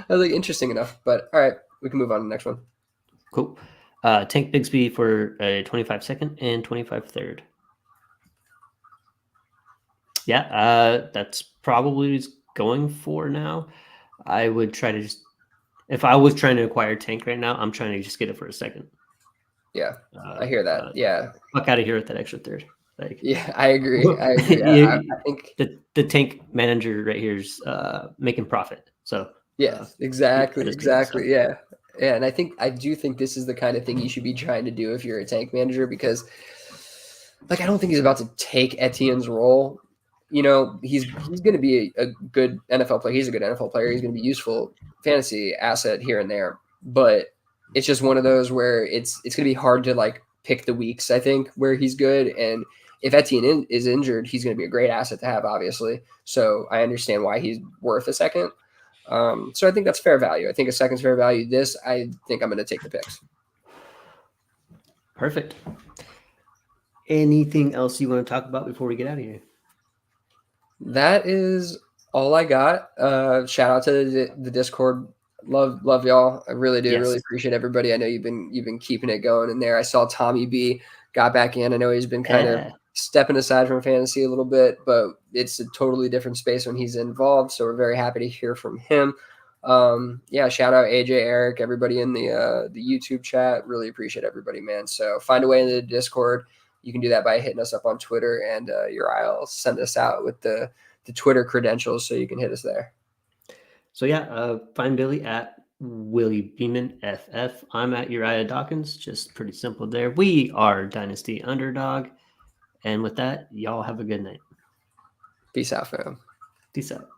was like, interesting enough, but all right, we can move on to the next one. Cool. Tank Bigsby for a 25 second and 25 third. Yeah, that's probably what he's going for now. I would try to if I was trying to acquire Tank right now, I'm trying to just get it for a second. Yeah, I hear that. Yeah. Fuck out of here with that extra third. Like, yeah, I agree. I think the Tank manager right here is making profit. So yeah, exactly. Yeah. Yeah, and I do think this is the kind of thing you should be trying to do if you're a Tank manager, because like I don't think he's about to take Etienne's role. You know, he's going to be a good NFL player. He's a good NFL player. He's going to be useful fantasy asset here and there. But it's just one of those where it's going to be hard to like pick the weeks, I think, where he's good. And if Etienne is injured, he's going to be a great asset to have, obviously. So I understand why he's worth a second. So I think that's fair value. I think a second's fair value. This, I think I'm going to take the picks. Perfect. Anything else you want to talk about before we get out of here? That is all I got. Shout out to the Discord. Love y'all. I really do. Really Yes. appreciate everybody. I know you've been keeping it going in there. I saw Tommy B got back in. I know he's been kind of Yeah. stepping aside from fantasy a little bit, but it's a totally different space when he's involved. So we're very happy to hear from him. Yeah, shout out AJ, Eric, everybody in the YouTube chat. Really appreciate everybody, man. So find a way into the Discord. You can do that by hitting us up on Twitter, and Uriah will send us out with the Twitter credentials so you can hit us there. So yeah, find Billy at Willie Beeman FF. I'm at Uriah Dawkins. Just pretty simple there. We are Dynasty Underdog. And with that, y'all have a good night. Peace out, fam. Peace out.